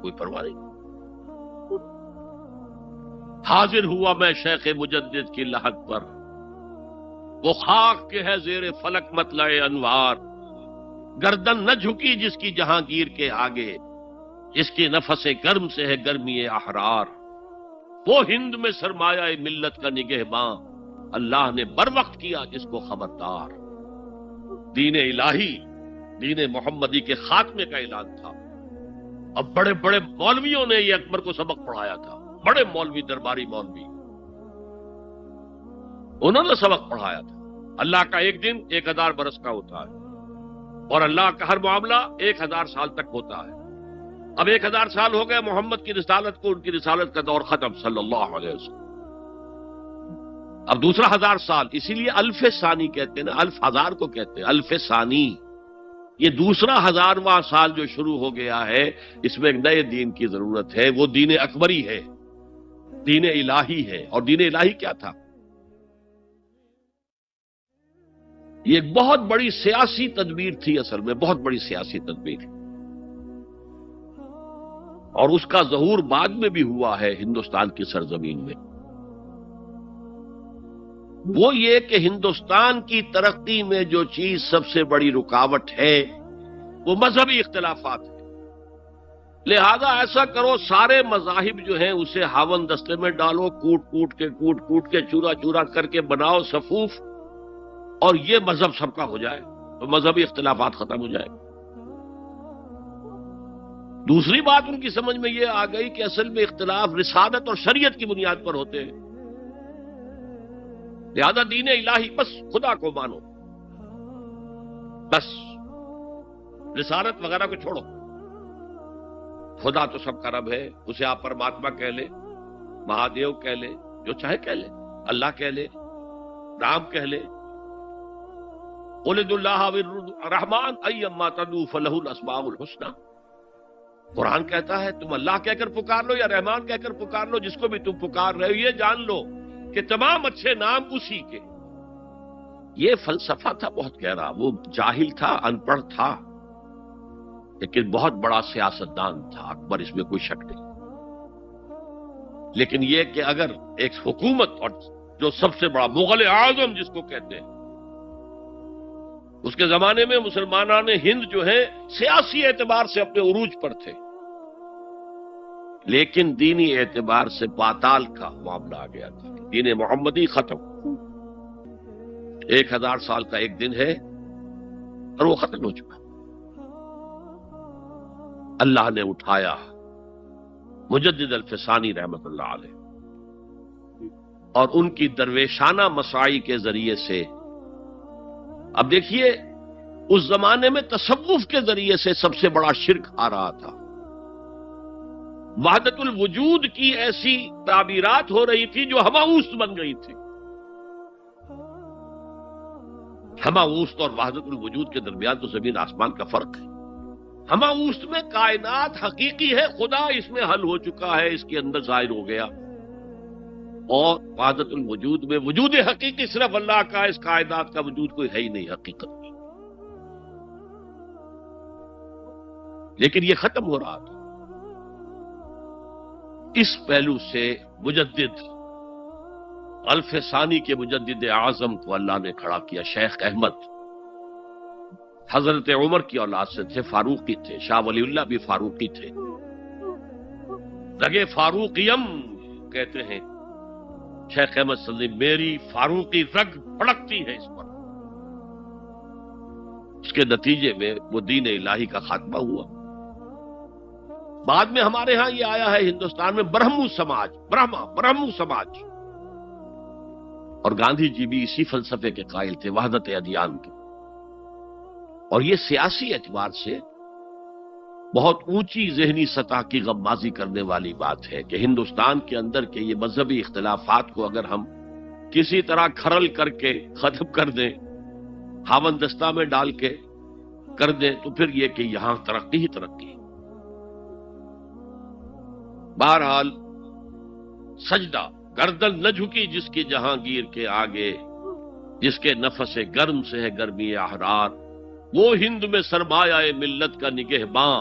کوئی پرواہ نہیں۔ حاضر ہوا میں شیخ مجدد کی لحد پر، وہ خاک کے ہے زیر فلک مطلع انوار، گردن نہ جھکی جس کی جہانگیر کے آگے، جس کے نفس گرم سے ہے گرمی احرار، وہ ہند میں سرمایہ ملت کا نگہباں، اللہ نے بر وقت کیا جس کو خبردار۔ دین الہی، دین محمدی کے خاتمے کا اعلان تھا۔ اب بڑے بڑے مولویوں نے یہ اکبر کو سبق پڑھایا تھا، بڑے مولوی، درباری مولوی، انہوں نے سبق پڑھایا تھا۔ اللہ کا ایک دن 1000 برس کا ہوتا ہے، اور اللہ کا ہر معاملہ 1000 سال تک ہوتا ہے۔ اب 1000 سال ہو گئے محمد کی رسالت کو، ان کی رسالت کا دور ختم صلی اللہ علیہ وسلم۔ اب دوسرا 1000 سال، اسی لیے الف ثانی کہتے ہیں نا، الف ہزار کو کہتے ہیں الف ثانی۔ یہ دوسرا 1000واں سال جو شروع ہو گیا ہے، اس میں ایک نئے دین کی ضرورت ہے، وہ دین اکبری ہے، دین الہی ہے۔ اور دین الہی کیا تھا؟ یہ ایک بہت بڑی سیاسی تدبیر تھی، اصل میں بہت بڑی سیاسی تدبیر، اور اس کا ظہور بعد میں بھی ہوا ہے ہندوستان کی سرزمین میں۔ وہ یہ کہ ہندوستان کی ترقی میں جو چیز سب سے بڑی رکاوٹ ہے وہ مذہبی اختلافات ہیں۔ لہذا ایسا کرو، سارے مذاہب جو ہیں اسے ہاون دستے میں ڈالو، کوٹ کوٹ کے چورا چورا کر کے بناؤ صفوف، اور یہ مذہب سب کا ہو جائے تو مذہبی اختلافات ختم ہو جائے۔ دوسری بات ان کی سمجھ میں یہ آ گئی کہ اصل میں اختلاف رسالت اور شریعت کی بنیاد پر ہوتے ہیں، لہذا دین الہی بس خدا کو مانو، بس رسالت وغیرہ کو چھوڑو۔ خدا تو سب کا رب ہے، اسے آپ پرماتما کہہ لے، مہادیو کہہ لے، جو چاہے کہہ لے، اللہ کہہ لے، رام کہہ لے، قل ادعوا اللہ الرحمن ایما تدعوا فلہ الاسماء الحسنی۔ قرآن کہتا ہے تم اللہ کہہ کر پکار لو یا رحمان کہہ کر پکار لو، جس کو بھی تم پکار رہے ہو یہ جان لو کہ تمام اچھے نام اسی کے۔ یہ فلسفہ تھا بہت گہرا، وہ جاہل تھا، ان پڑھ تھا، لیکن بہت بڑا سیاستدان تھا اکبر، اس میں کوئی شک نہیں۔ لیکن یہ کہ اگر ایک حکومت، اور جو سب سے بڑا مغل اعظم جس کو کہتے ہیں، اس کے زمانے میں مسلمانان ہند جو ہیں سیاسی اعتبار سے اپنے عروج پر تھے، لیکن دینی اعتبار سے پاتال کا معاملہ آ گیا تھا، دین محمدی ختم۔ 1000 سال کا ایک دن ہے اور وہ ختم ہو چکا۔ اللہ نے اٹھایا مجدد الفسانی رحمت اللہ علیہ اور ان کی درویشانہ مساعی کے ذریعے سے۔ اب دیکھیے اس زمانے میں تصوف کے ذریعے سے سب سے بڑا شرک آ رہا تھا، وحدت الوجود کی ایسی تعبیرات ہو رہی تھی جو ہماؤست بن گئی تھی۔ ہماؤست اور وحدت الوجود کے درمیان تو زمین آسمان کا فرق ہے۔ ہماؤست میں کائنات حقیقی ہے، خدا اس میں حل ہو چکا ہے، اس کے اندر ظاہر ہو گیا، اور وحدت الوجود میں وجود حقیقی صرف اللہ کا، اس کائنات کا وجود کوئی ہے ہی نہیں حقیقت میں۔ لیکن یہ ختم ہو رہا تھا۔ اس پہلو سے مجدد الفسانی کے مجدد اعظم کو اللہ نے کھڑا کیا۔ شیخ احمد حضرت عمر کی اولاد سے تھے، فاروقی تھے، شاہ ولی اللہ بھی فاروقی تھے، رگے فاروقیم کہتے ہیں شیخ احمد سندھی، میری فاروقی رگ پھڑکتی ہے اس پر۔ اس کے نتیجے میں وہ دین الہی کا خاتمہ ہوا۔ بعد میں ہمارے ہاں یہ آیا ہے ہندوستان میں برہمو سماج، برہمو سماج، اور گاندھی جی بھی اسی فلسفے کے قائل تھے، وحدت ادیان کے۔ اور یہ سیاسی اعتبار سے بہت اونچی ذہنی سطح کی غمازی کرنے والی بات ہے کہ ہندوستان کے اندر کے یہ مذہبی اختلافات کو اگر ہم کسی طرح کھرل کر کے ختم کر دیں، ہاون دستہ میں ڈال کے کر دیں، تو پھر یہ کہ یہاں ترقی ہی ترقی۔ بہرحال سجدہ، گردن نہ جھکی جس کی جہانگیر کے آگے، جس کے نفس گرم سے ہے گرمی احرار، وہ ہند میں سرمایہ ملت کا نگہباں،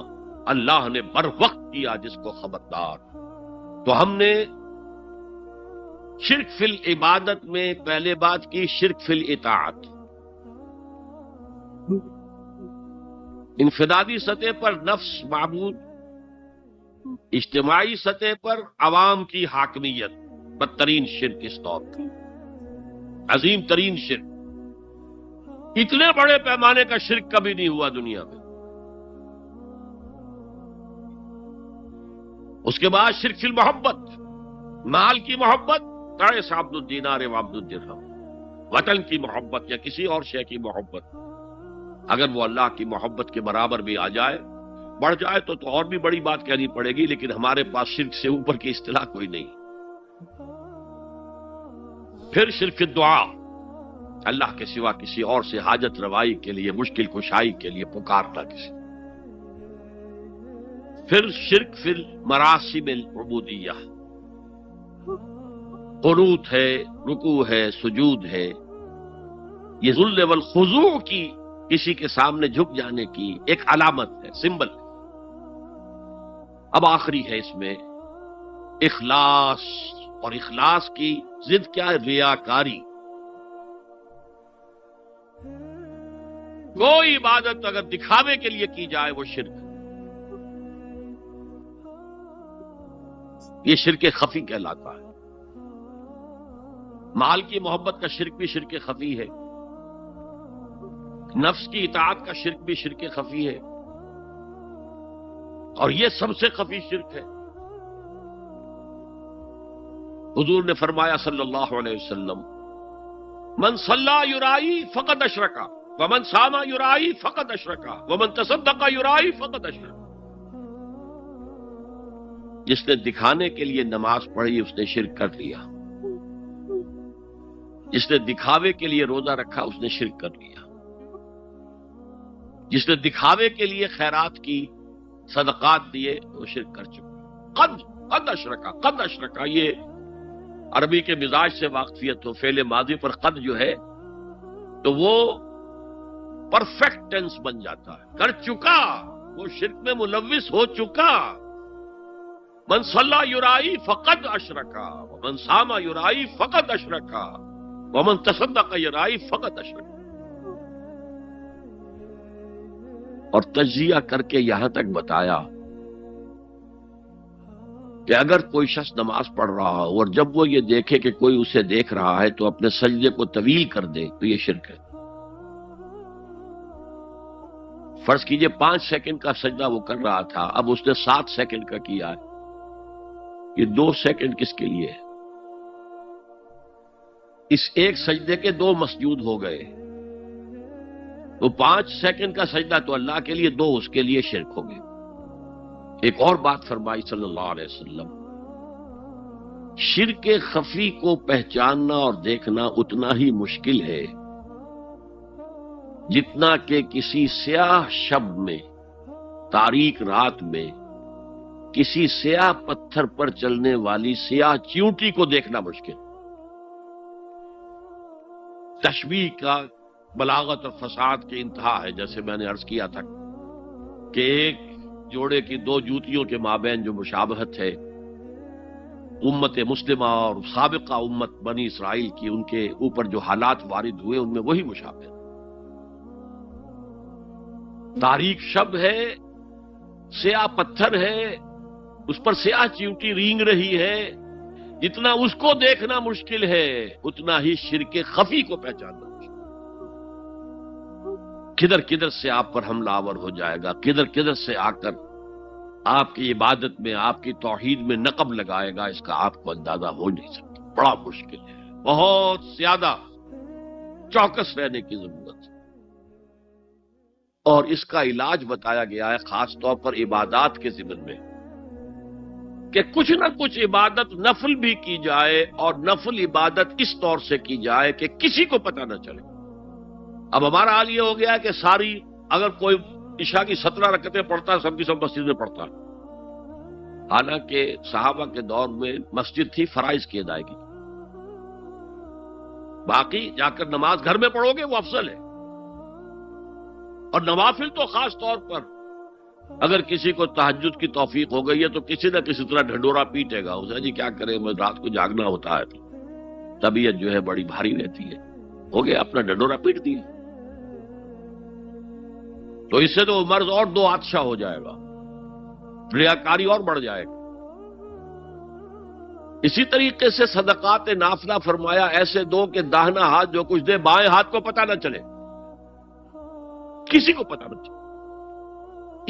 اللہ نے بر وقت کیا جس کو خبردار۔ تو ہم نے شرک فی العبادت میں پہلے بات کی، شرک فی الاطاعت۔ انفرادی سطح پر نفس معبود، اجتماعی سطح پر عوام کی حاکمیت، بدترین شرک اس دور کا، عظیم ترین شرک۔ اتنے بڑے پیمانے کا شرک کبھی نہیں ہوا دنیا میں۔ اس کے بعد شرک فی المحبت، مال کی محبت، تعس عبد الدینار و عبد الدرہم، وطن کی محبت یا کسی اور شے کی محبت، اگر وہ اللہ کی محبت کے برابر بھی آ جائے، بڑھ جائے تو اور بھی بڑی بات کہنی پڑے گی، لیکن ہمارے پاس شرک سے اوپر کی اصطلاح کوئی نہیں۔ پھر شرک دعا، اللہ کے سوا کسی اور سے حاجت روائی کے لیے، مشکل کشائی کے لیے پکارنا کسی۔ پھر شرک فی المراسم العبودیہ، قنوت ہے، رکوع ہے، سجود ہے، یہ ذل والخضوع کی، کسی کے سامنے جھک جانے کی ایک علامت ہے، سمبل ہے۔ اب آخری ہے اس میں اخلاص، اور اخلاص کی ضد کیا ہے؟ ریاکاری۔ کوئی عبادت اگر دکھاوے کے لیے کی جائے وہ شرک ہے، یہ شرک خفی کہلاتا ہے۔ مال کی محبت کا شرک بھی شرک خفی ہے، نفس کی اطاعت کا شرک بھی شرک خفی ہے، اور یہ سب سے خفی شرک ہے۔ حضور نے فرمایا صلی اللہ علیہ وسلم، من صلی یرائی فقد اشرکا ومن صام یرائی فقد اشرکا ومن تصدق یرائی فقد اشرکا۔ جس نے دکھانے کے لیے نماز پڑھی اس نے شرک کر لیا، جس نے دکھاوے کے لیے روزہ رکھا اس نے شرک کر لیا، جس نے دکھاوے کے لیے خیرات کی، صدقات دیے، وہ شرک کر چکا۔ قد اشرکا، قد اشرکا، یہ عربی کے مزاج سے واقفیت ہو، فعل ماضی پر قد جو ہے تو وہ پرفیکٹ ٹینس بن جاتا ہے، کر چکا، وہ شرک میں ملوث ہو چکا۔ من صلی یرائی فقد اشرکا ومن صام یرائی فقد اشرکا ومن تصدق یرائی فقد اشرکا۔ اور تجزیہ کر کے یہاں تک بتایا کہ اگر کوئی شخص نماز پڑھ رہا ہو اور جب وہ یہ دیکھے کہ کوئی اسے دیکھ رہا ہے تو اپنے سجدے کو طویل کر دے تو یہ شرک ہے۔ فرض کیجئے 5 سیکنڈ کا سجدہ وہ کر رہا تھا، اب اس نے 7 سیکنڈ کا کیا ہے، یہ 2 سیکنڈ کس کے لیے ہے؟ اس ایک سجدے کے 2 مسجود ہو گئے، تو 5 سیکنڈ کا سجدہ تو اللہ کے لیے، 2 اس کے لیے شرک ہو گئے۔ ایک اور بات فرمائی صلی اللہ علیہ وسلم، شرک خفی کو پہچاننا اور دیکھنا اتنا ہی مشکل ہے جتنا کہ کسی سیاہ شب میں، تاریک رات میں، کسی سیاہ پتھر پر چلنے والی سیاہ چیونٹی کو دیکھنا مشکل۔ تشبیہ کا بلاغت اور فساد کی انتہا ہے، جیسے میں نے عرض کیا تھا کہ ایک جوڑے کی 2 جوتیوں کے مابین جو مشابہت ہے، امت مسلمہ اور سابقہ امت بنی اسرائیل کی، ان کے اوپر جو حالات وارد ہوئے ان میں وہی مشابہت۔ تاریک شب ہے، سیاہ پتھر ہے، اس پر سیاہ چیونٹی رینگ رہی ہے، جتنا اس کو دیکھنا مشکل ہے اتنا ہی شرک خفی کو پہچاننا مشکل۔ کدھر کدھر سے آپ پر حملہ آور ہو جائے گا، کدھر کدھر سے آ کر آپ کی عبادت میں، آپ کی توحید میں نقب لگائے گا، اس کا آپ کو اندازہ ہو نہیں سکتا۔ بڑا مشکل ہے، بہت زیادہ چوکس رہنے کی ضرورت ہے۔ اور اس کا علاج بتایا گیا ہے خاص طور پر عبادات کے ضمن میں، کہ کچھ نہ کچھ عبادت نفل بھی کی جائے، اور نفل عبادت اس طور سے کی جائے کہ کسی کو پتہ نہ چلے۔ اب ہمارا حال یہ ہو گیا ہے کہ ساری، اگر کوئی عشاء کی 17 رکعتیں پڑھتا ہے، سب کی سب مسجد میں پڑھتا ہے، حالانکہ صحابہ کے دور میں مسجد تھی فرائض کی ادائیگی، باقی جا کر نماز گھر میں پڑھو گے وہ افضل ہے۔ اور نوافل تو خاص طور پر اگر کسی کو تہجد کی توفیق ہو گئی ہے تو کسی نہ کسی طرح ڈھنڈورا پیٹے گا، اسے جی کیا کرے، میں رات کو جاگنا ہوتا ہے، طبیعت جو ہے بڑی بھاری رہتی ہے، ہو گیا اپنا ڈھنڈورا پیٹ دیا، تو اس سے تو مرض اور 2 آتشا ہو جائے گا، ریاکاری اور بڑھ جائے گا۔ اسی طریقے سے صدقات نافلہ فرمایا ایسے دو کہ داہنا ہاتھ جو کچھ دے بائیں ہاتھ کو پتہ نہ چلے، کسی کو پتہ نہ چلے۔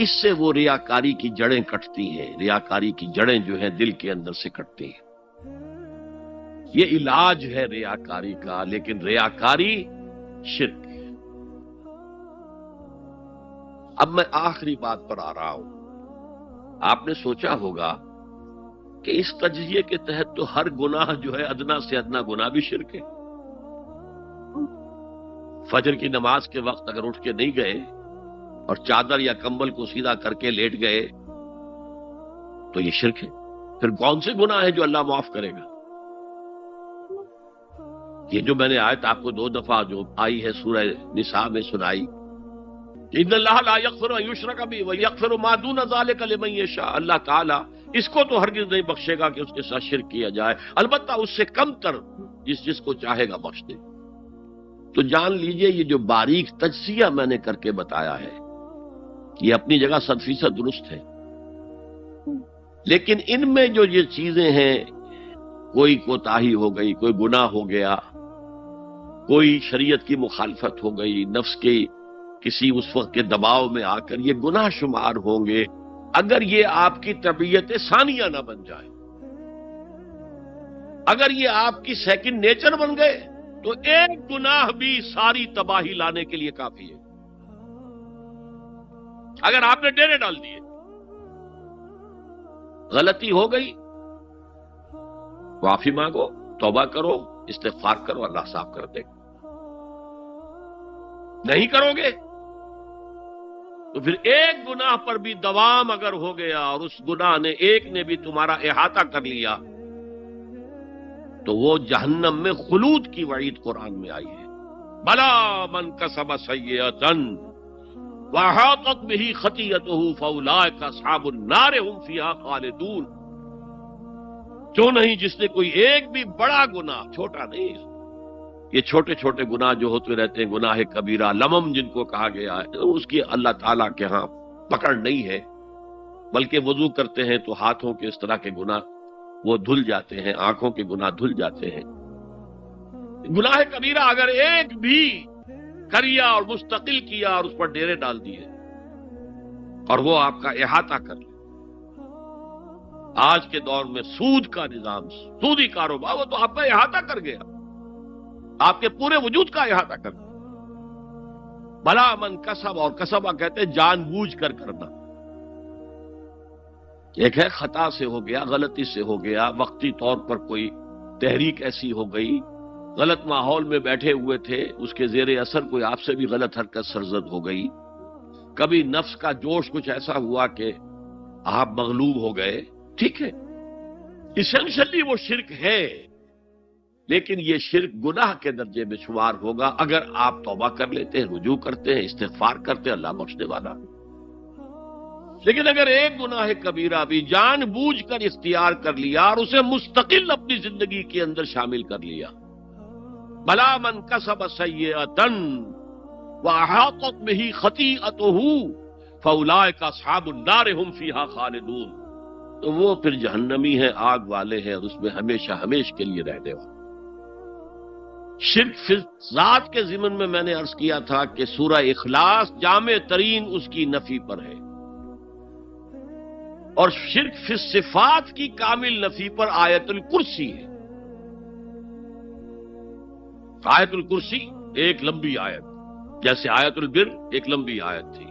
اس سے وہ ریاکاری کی جڑیں کٹتی ہیں، ریاکاری کی جڑیں جو ہیں دل کے اندر سے کٹتی ہیں۔ یہ علاج ہے ریاکاری کا، لیکن ریاکاری شرک ہے۔ اب میں آخری بات پر آ رہا ہوں۔ آپ نے سوچا ہوگا کہ اس تجزیے کے تحت تو ہر گناہ جو ہے ادنا سے ادنا گناہ بھی شرک ہے۔ فجر کی نماز کے وقت اگر اٹھ کے نہیں گئے اور چادر یا کمبل کو سیدھا کر کے لیٹ گئے تو یہ شرک ہے۔ پھر کون سے گناہ ہے جو اللہ معاف کرے گا؟ یہ جو میں نے آیت آپ کو 2 دفعہ جو آئی ہے سورہ نساء میں سنائی، ان اللہ لا یغفر ان یشرک بہ ویغفر ما دون ذلک لمن یشاء، اللہ تعالیٰ اس کو تو ہرگز نہیں بخشے گا کہ اس کے ساتھ شرک کیا جائے، البتہ اس سے کم تر جس کو چاہے گا بخش دے۔ تو جان لیجئے یہ جو باریک تجزیہ میں نے کر کے بتایا ہے یہ اپنی جگہ 100% درست ہے، لیکن ان میں جو یہ چیزیں ہیں، کوئی کوتاہی ہو گئی، کوئی گناہ ہو گیا، کوئی شریعت کی مخالفت ہو گئی، نفس کے کسی اس وقت کے دباؤ میں آ کر یہ گناہ شمار ہوں گے اگر یہ آپ کی طبیعت ثانیہ نہ بن جائے۔ اگر یہ آپ کی سیکنڈ نیچر بن گئے تو ایک گناہ بھی ساری تباہی لانے کے لیے کافی ہے۔ اگر آپ نے ڈیرے ڈال دیے، غلطی ہو گئی، معافی مانگو، توبہ کرو، استغفار کرو، اللہ صاف کر دے گا۔ نہیں کرو گے تو پھر ایک گناہ پر بھی دوام اگر ہو گیا اور اس گناہ نے ایک نے بھی تمہارا احاطہ کر لیا تو وہ جہنم میں خلود کی وعید قرآن میں آئی ہے۔ بلا من کسب سیئۃ وَأَحَاطَتْ بِهِ خَطِیَّتُهُ فَأُولَٰئِکَ أَصْحَابُ النَّارِ هُمْ فِیہا خَالِدُونَ۔ جو نہیں جس نے کوئی ایک بھی بڑا گناہ، چھوٹا نہیں، یہ چھوٹے چھوٹے گناہ جو ہوتے رہتے ہیں، گناہ کبیرہ لمم جن کو کہا گیا ہے، اس کی اللہ تعالیٰ کے ہاں پکڑ نہیں ہے، بلکہ وضو کرتے ہیں تو ہاتھوں کے اس طرح کے گناہ وہ دھل جاتے ہیں، آنکھوں کے گناہ دھل جاتے ہیں۔ گناہ کبیرہ اگر ایک بھی کریا اور مستقل کیا اور اس پر ڈیرے ڈال دیے اور وہ آپ کا احاطہ کر لے، آج کے دور میں سود کا نظام، سودی کاروبار، وہ تو آپ کا احاطہ کر گیا، آپ کے پورے وجود کا احاطہ کر گیا۔ بلا من کسب، اور کسبہ کہتے ہیں جان بوجھ کر کرنا۔ ایک ہے خطا سے ہو گیا، غلطی سے ہو گیا، وقتی طور پر کوئی تحریک ایسی ہو گئی، غلط ماحول میں بیٹھے ہوئے تھے، اس کے زیر اثر کوئی آپ سے بھی غلط حرکت سرزد ہو گئی، کبھی نفس کا جوش کچھ ایسا ہوا کہ آپ مغلوب ہو گئے، ٹھیک ہے، اسینشلی وہ شرک ہے، لیکن یہ شرک گناہ کے درجے میں شمار ہوگا اگر آپ توبہ کر لیتے ہیں، رجوع کرتے ہیں، استغفار کرتے ہیں، اللہ بخشنے والا۔ لیکن اگر ایک گناہ کبیرہ بھی جان بوجھ کر اختیار کر لیا اور اسے مستقل اپنی زندگی کے اندر شامل کر لیا، بلا من کسب سیئۃ واحاطت بہ خطیئتہ فاولئک اصحاب النار هم فیہا خالدون، تو وہ پھر جہنمی ہیں، آگ والے ہیں، اور اس میں ہمیشہ ہمیش کے لیے رہنے والے۔ شرک فی ذات کے ضمن میں نے عرض کیا تھا کہ سورہ اخلاص جامع ترین اس کی نفی پر ہے، اور شرک فی صفات کی کامل نفی پر آیت الکرسی ہے۔ آیت الکرسی ایک لمبی آیت، جیسے آیت البر ایک لمبی آیت تھی،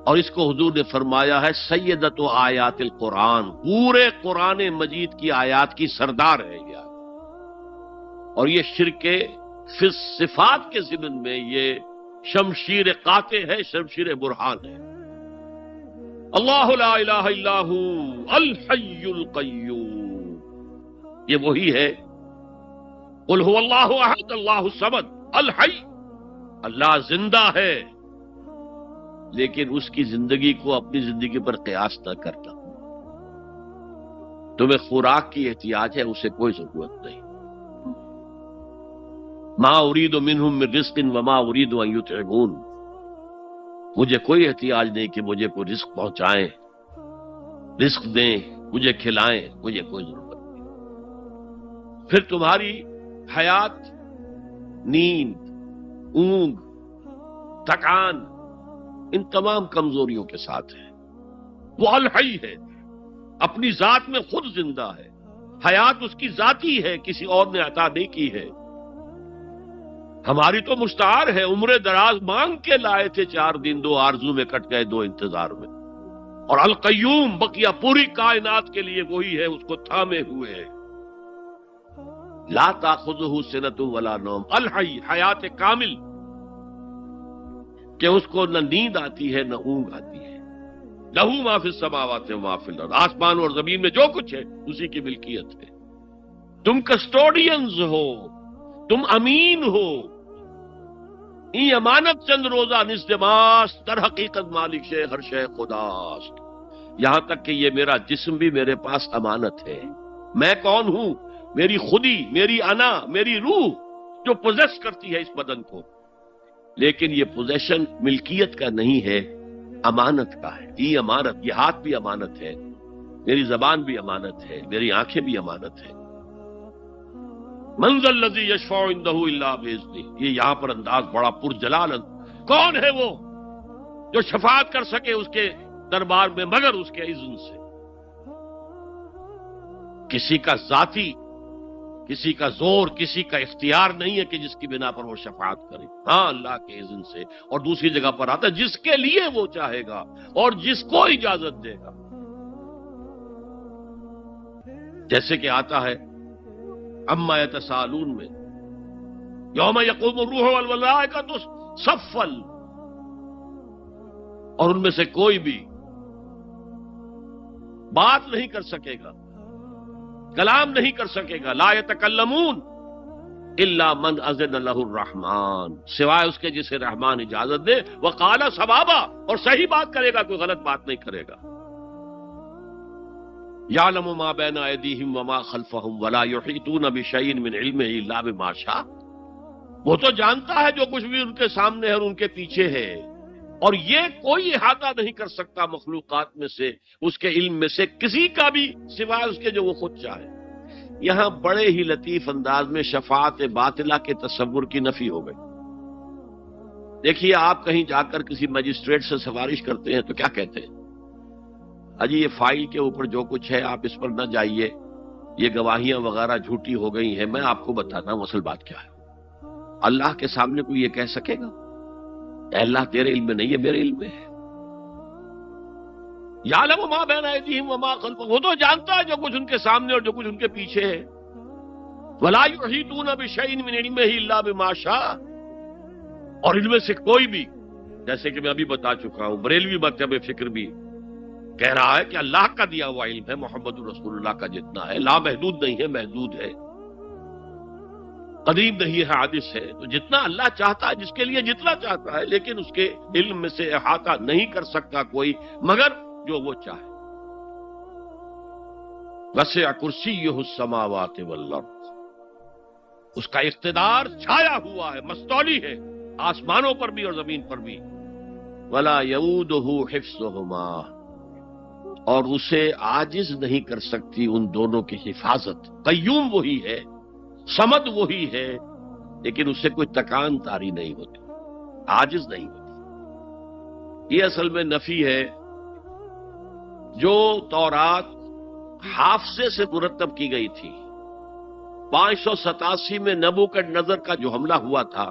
اور اس کو حضور نے فرمایا ہے سیدۃ آیات القرآن، پورے قرآن مجید کی آیات کی سردار ہے یہ، اور یہ شرک فی صفات کے ضمن میں یہ شمشیر قاطع ہے، شمشیر برہان ہے۔ اللہ لا الہ الا ہو الحی القیوم، یہ وہی ہے، قل هو اللہ احد اللہ الصمد الحی، اللہ زندہ ہے، لیکن اس کی زندگی کو اپنی زندگی پر قیاس نہ کرنا۔ تمہیں خوراک کی احتیاج ہے، اسے کوئی ضرورت نہیں۔ ما اريد منهم من رزق وما اريد ان يطعمون، مجھے کوئی احتیاج نہیں کہ مجھے کوئی رزق پہنچائیں، رزق دیں، مجھے کھلائیں، مجھے کوئی ضرورت نہیں۔ پھر تمہاری حیات نیند، اونگ، تھکان، ان تمام کمزوریوں کے ساتھ ہے۔ وہ الحی ہے، اپنی ذات میں خود زندہ ہے، حیات اس کی ذاتی ہے، کسی اور نے عطا نہیں کی ہے۔ ہماری تو مستعار ہے، عمر دراز مانگ کے لائے تھے، 4 دن 2 آرزو میں کٹ گئے، 2 انتظار میں۔ اور القیوم بقیہ پوری کائنات کے لیے وہی ہے، اس کو تھامے ہوئے ہے۔ لا تاخذہ سنۃ ولا نوم، الحی، حیات کامل، کہ اس کو نہ نیند آتی ہے نہ اونگ آتی ہے۔ لہ ما فی السماوات و ما فی الارض، آسمان اور زمین میں جو کچھ ہے اسی کی ملکیت ہے۔ تم کسٹوڈینز ہو، تم امین ہو، ای امانت چند روزہ نزدماس، در حقیقت مالک شے ہر شے خداست، یہاں تک کہ یہ میرا جسم بھی میرے پاس امانت ہے۔ میں کون ہوں؟ میری خودی، میری انا، میری روح جو پوزیس کرتی ہے اس بدن کو، لیکن یہ پوزیشن ملکیت کا نہیں ہے، امانت کا ہے۔ یہ امانت، یہ ہاتھ بھی امانت ہے، میری زبان بھی امانت ہے، میری آنکھیں بھی امانت ہے۔ من ذا الذی یشفع عندہ الا باذنہ، یہ یہاں پر انداز بڑا پرجلال، کون ہے وہ جو شفاعت کر سکے اس کے دربار میں مگر اس کے اذن سے؟ کسی کا ذاتی، کسی کا زور، کسی کا اختیار نہیں ہے کہ جس کی بنا پر وہ شفاعت کرے، ہاں اللہ کے اذن سے۔ اور دوسری جگہ پر آتا ہے جس کے لیے وہ چاہے گا اور جس کو اجازت دے گا، جیسے کہ آتا ہے اما یتساءلون میں، یوم یقوم الروح والملائکۃ صفا، اور ان میں سے کوئی بھی بات نہیں کر سکے گا، کلام نہیں کر سکے گا، لا یتکلمون الا من اذن له الرحمن، سوائے اس کے جسے رحمان اجازت دے، وقال صوابا، اور صحیح بات کرے گا، کوئی غلط بات نہیں کرے گا۔ یعلم ما بین ایدیہم وما خلفہم ولا یحیطون بشیء من علمہ الا بما شاء، وہ تو جانتا ہے جو کچھ بھی ان کے سامنے ہے اور ان کے پیچھے ہے، اور یہ کوئی احاطہ نہیں کر سکتا مخلوقات میں سے اس کے علم میں سے کسی کا بھی سوائے اس کے جو وہ خود چاہے۔ یہاں بڑے ہی لطیف انداز میں شفاعت باطلہ کے تصور کی نفی ہو گئی۔ دیکھیے، آپ کہیں جا کر کسی مجسٹریٹ سے سفارش کرتے ہیں تو کیا کہتے ہیں؟ اجی یہ فائل کے اوپر جو کچھ ہے آپ اس پر نہ جائیے، یہ گواہیاں وغیرہ جھوٹی ہو گئی ہیں، میں آپ کو بتاتا ہوں اصل بات کیا ہے۔ اللہ کے سامنے کوئی یہ کہہ سکے گا اے اللہ تیرے علم میں نہیں ہے، میرے علم میں ہے؟ یعلم ما بین ایدیہم وما خلفہم، وہ تو جانتا ہے جو کچھ ان کے سامنے اور جو کچھ ان کے پیچھے ہے۔ ولا یحیطون بشیء من علمہ الا بما شاء، اور ان میں سے کوئی بھی، جیسے کہ میں ابھی بتا چکا ہوں، بریلوی مکتب فکر بھی کہہ رہا ہے کہ اللہ کا دیا ہوا علم ہے، محمد رسول اللہ کا جتنا ہے، لا محدود نہیں ہے، محدود ہے، قدیم نہیں ہے، حادث ہے۔ تو جتنا اللہ چاہتا ہے، جس کے لیے جتنا چاہتا ہے، لیکن اس کے علم میں سے احاطہ نہیں کر سکتا کوئی مگر جو وہ چاہے۔ وسع کرسیہ السماوات والارض، اس کا اقتدار چھایا ہوا ہے، مستولی ہے، آسمانوں پر بھی اور زمین پر بھی۔ ولا یؤودہ حفظہما، اور اسے عاجز نہیں کر سکتی ان دونوں کی حفاظت۔ قیوم وہی ہے، صمد وہی ہے، لیکن اس سے کوئی تکان تاری نہیں ہوتی، عاجز نہیں ہوتی۔ یہ اصل میں نفی ہے جو تورات حافظے سے مرتب کی گئی تھی۔ 587 میں نبوکدنضر کا جو حملہ ہوا تھا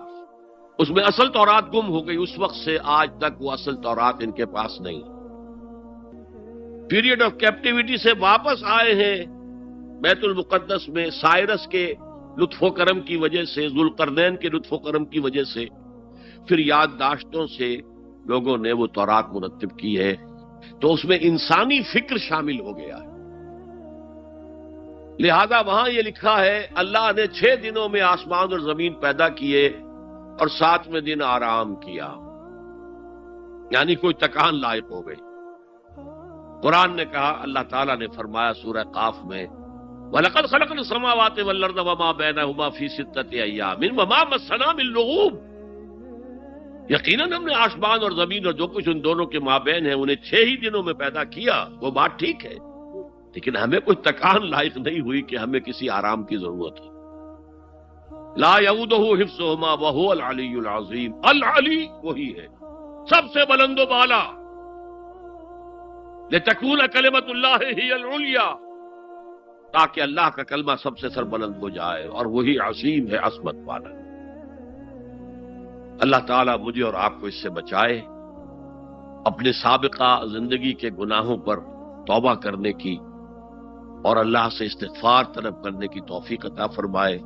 اس میں اصل تورات گم ہو گئی، اس وقت سے آج تک وہ اصل تورات ان کے پاس نہیں۔ پیریڈ آف کیپٹیوٹی سے واپس آئے ہیں بیت المقدس میں، سائرس کے لطف و کرم کی وجہ سے، ذوالقرنین کے لطف و کرم کی وجہ سے، پھر یادداشتوں سے لوگوں نے وہ تورات مرتب کی ہے، تو اس میں انسانی فکر شامل ہو گیا ہے۔ لہذا وہاں یہ لکھا ہے اللہ نے 6 دنوں میں آسمان اور زمین پیدا کیے اور 7ویں دن آرام کیا، یعنی کوئی تکان لائق ہو گئی۔ قرآن نے کہا، اللہ تعالیٰ نے فرمایا سورہ قاف میں، وَلَقَدْ خَلَقْنَا السَّمَاوَاتِ وَالْأَرْضَ وَمَا بَيْنَهُمَا فِي 6 أَيَّامٍ وَمَا مَسَّنَا مِن لُغُوبٍ، یقیناً ہم نے آسمان اور زمین اور جو کچھ ان دونوں کے مابین ہے انہیں 6 ہی دنوں میں پیدا کیا۔ وہ بات ٹھیک ہے، لیکن ہمیں کوئی تکان لائق نہیں ہوئی کہ ہمیں کسی آرام کی ضرورت ہے۔ لا یؤودہ حفظہما وہو العلی العظیم، العلی وہی ہے سب سے بلند و بالا، لتکون کلمۃ اللہ ہی العلیٰ، تاکہ اللہ کا کلمہ سب سے سر بلند ہو جائے، اور وہی عظیم ہے، عظمت والا۔ اللہ تعالیٰ مجھے اور آپ کو اس سے بچائے، اپنے سابقہ زندگی کے گناہوں پر توبہ کرنے کی اور اللہ سے استغفار طلب کرنے کی توفیق عطا فرمائے،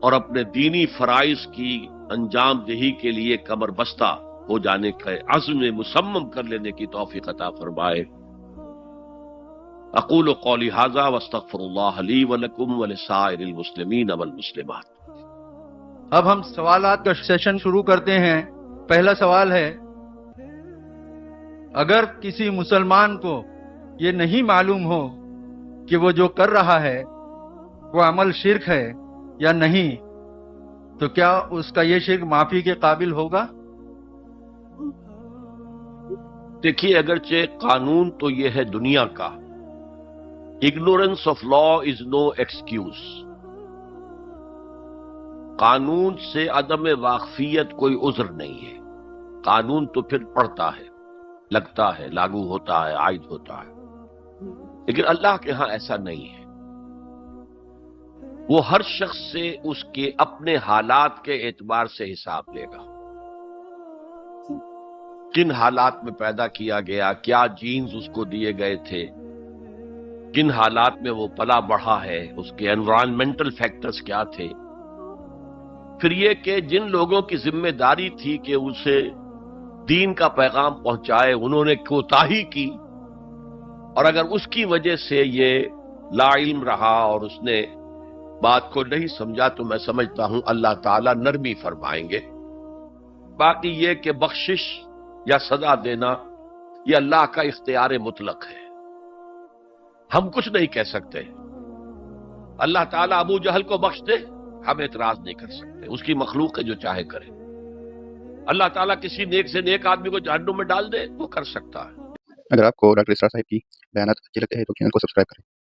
اور اپنے دینی فرائض کی انجام دہی کے لیے کمر بستہ ہو جانے کا عزم مصمم کر لینے کی توفیق عطا فرمائے۔ اقول قولی ھذا واستغفر اللہ لی ولکم ولسائر المسلمین والمسلمات۔ اب ہم سوالات کا سیشن شروع کرتے ہیں۔ پہلا سوال ہے، اگر کسی مسلمان کو یہ نہیں معلوم ہو کہ وہ جو کر رہا ہے وہ عمل شرک ہے یا نہیں، تو کیا اس کا یہ شرک معافی کے قابل ہوگا؟ دیکھیے، اگرچہ قانون تو یہ ہے دنیا کا، ignorance of law is no excuse، قانون سے عدم واقفیت کوئی عذر نہیں ہے، قانون تو پھر پڑھتا ہے، لگتا ہے، لاگو ہوتا ہے، عائد ہوتا ہے، لیکن اللہ کے ہاں ایسا نہیں ہے۔ وہ ہر شخص سے اس کے اپنے حالات کے اعتبار سے حساب لے گا، کن حالات میں پیدا کیا گیا، کیا جینز اس کو دیے گئے تھے، کن حالات میں وہ پلا بڑھا ہے، اس کے انوائرنمنٹل فیکٹرز کیا تھے، پھر یہ کہ جن لوگوں کی ذمہ داری تھی کہ اسے دین کا پیغام پہنچائے انہوں نے کوتاہی کی، اور اگر اس کی وجہ سے یہ لا علم رہا اور اس نے بات کو نہیں سمجھا تو میں سمجھتا ہوں اللہ تعالیٰ نرمی فرمائیں گے۔ باقی یہ کہ بخشش یا سزا دینا یہ اللہ کا اختیار مطلق ہے۔ ہم کچھ نہیں کہہ سکتے. اللہ تعالیٰ ابو جہل کو بخش دے، ہم اعتراض نہیں کر سکتے، اس کی مخلوق ہے جو چاہے کرے. اللہ تعالیٰ کسی نیک سے نیک آدمی کو جہنم میں ڈال دے، وہ کر سکتا ہے. اگر آپ کو ڈاکٹر اسرار صاحب کی بیانات اچھے لگتے ہیں تو چینل کو سبسکرائب کریں.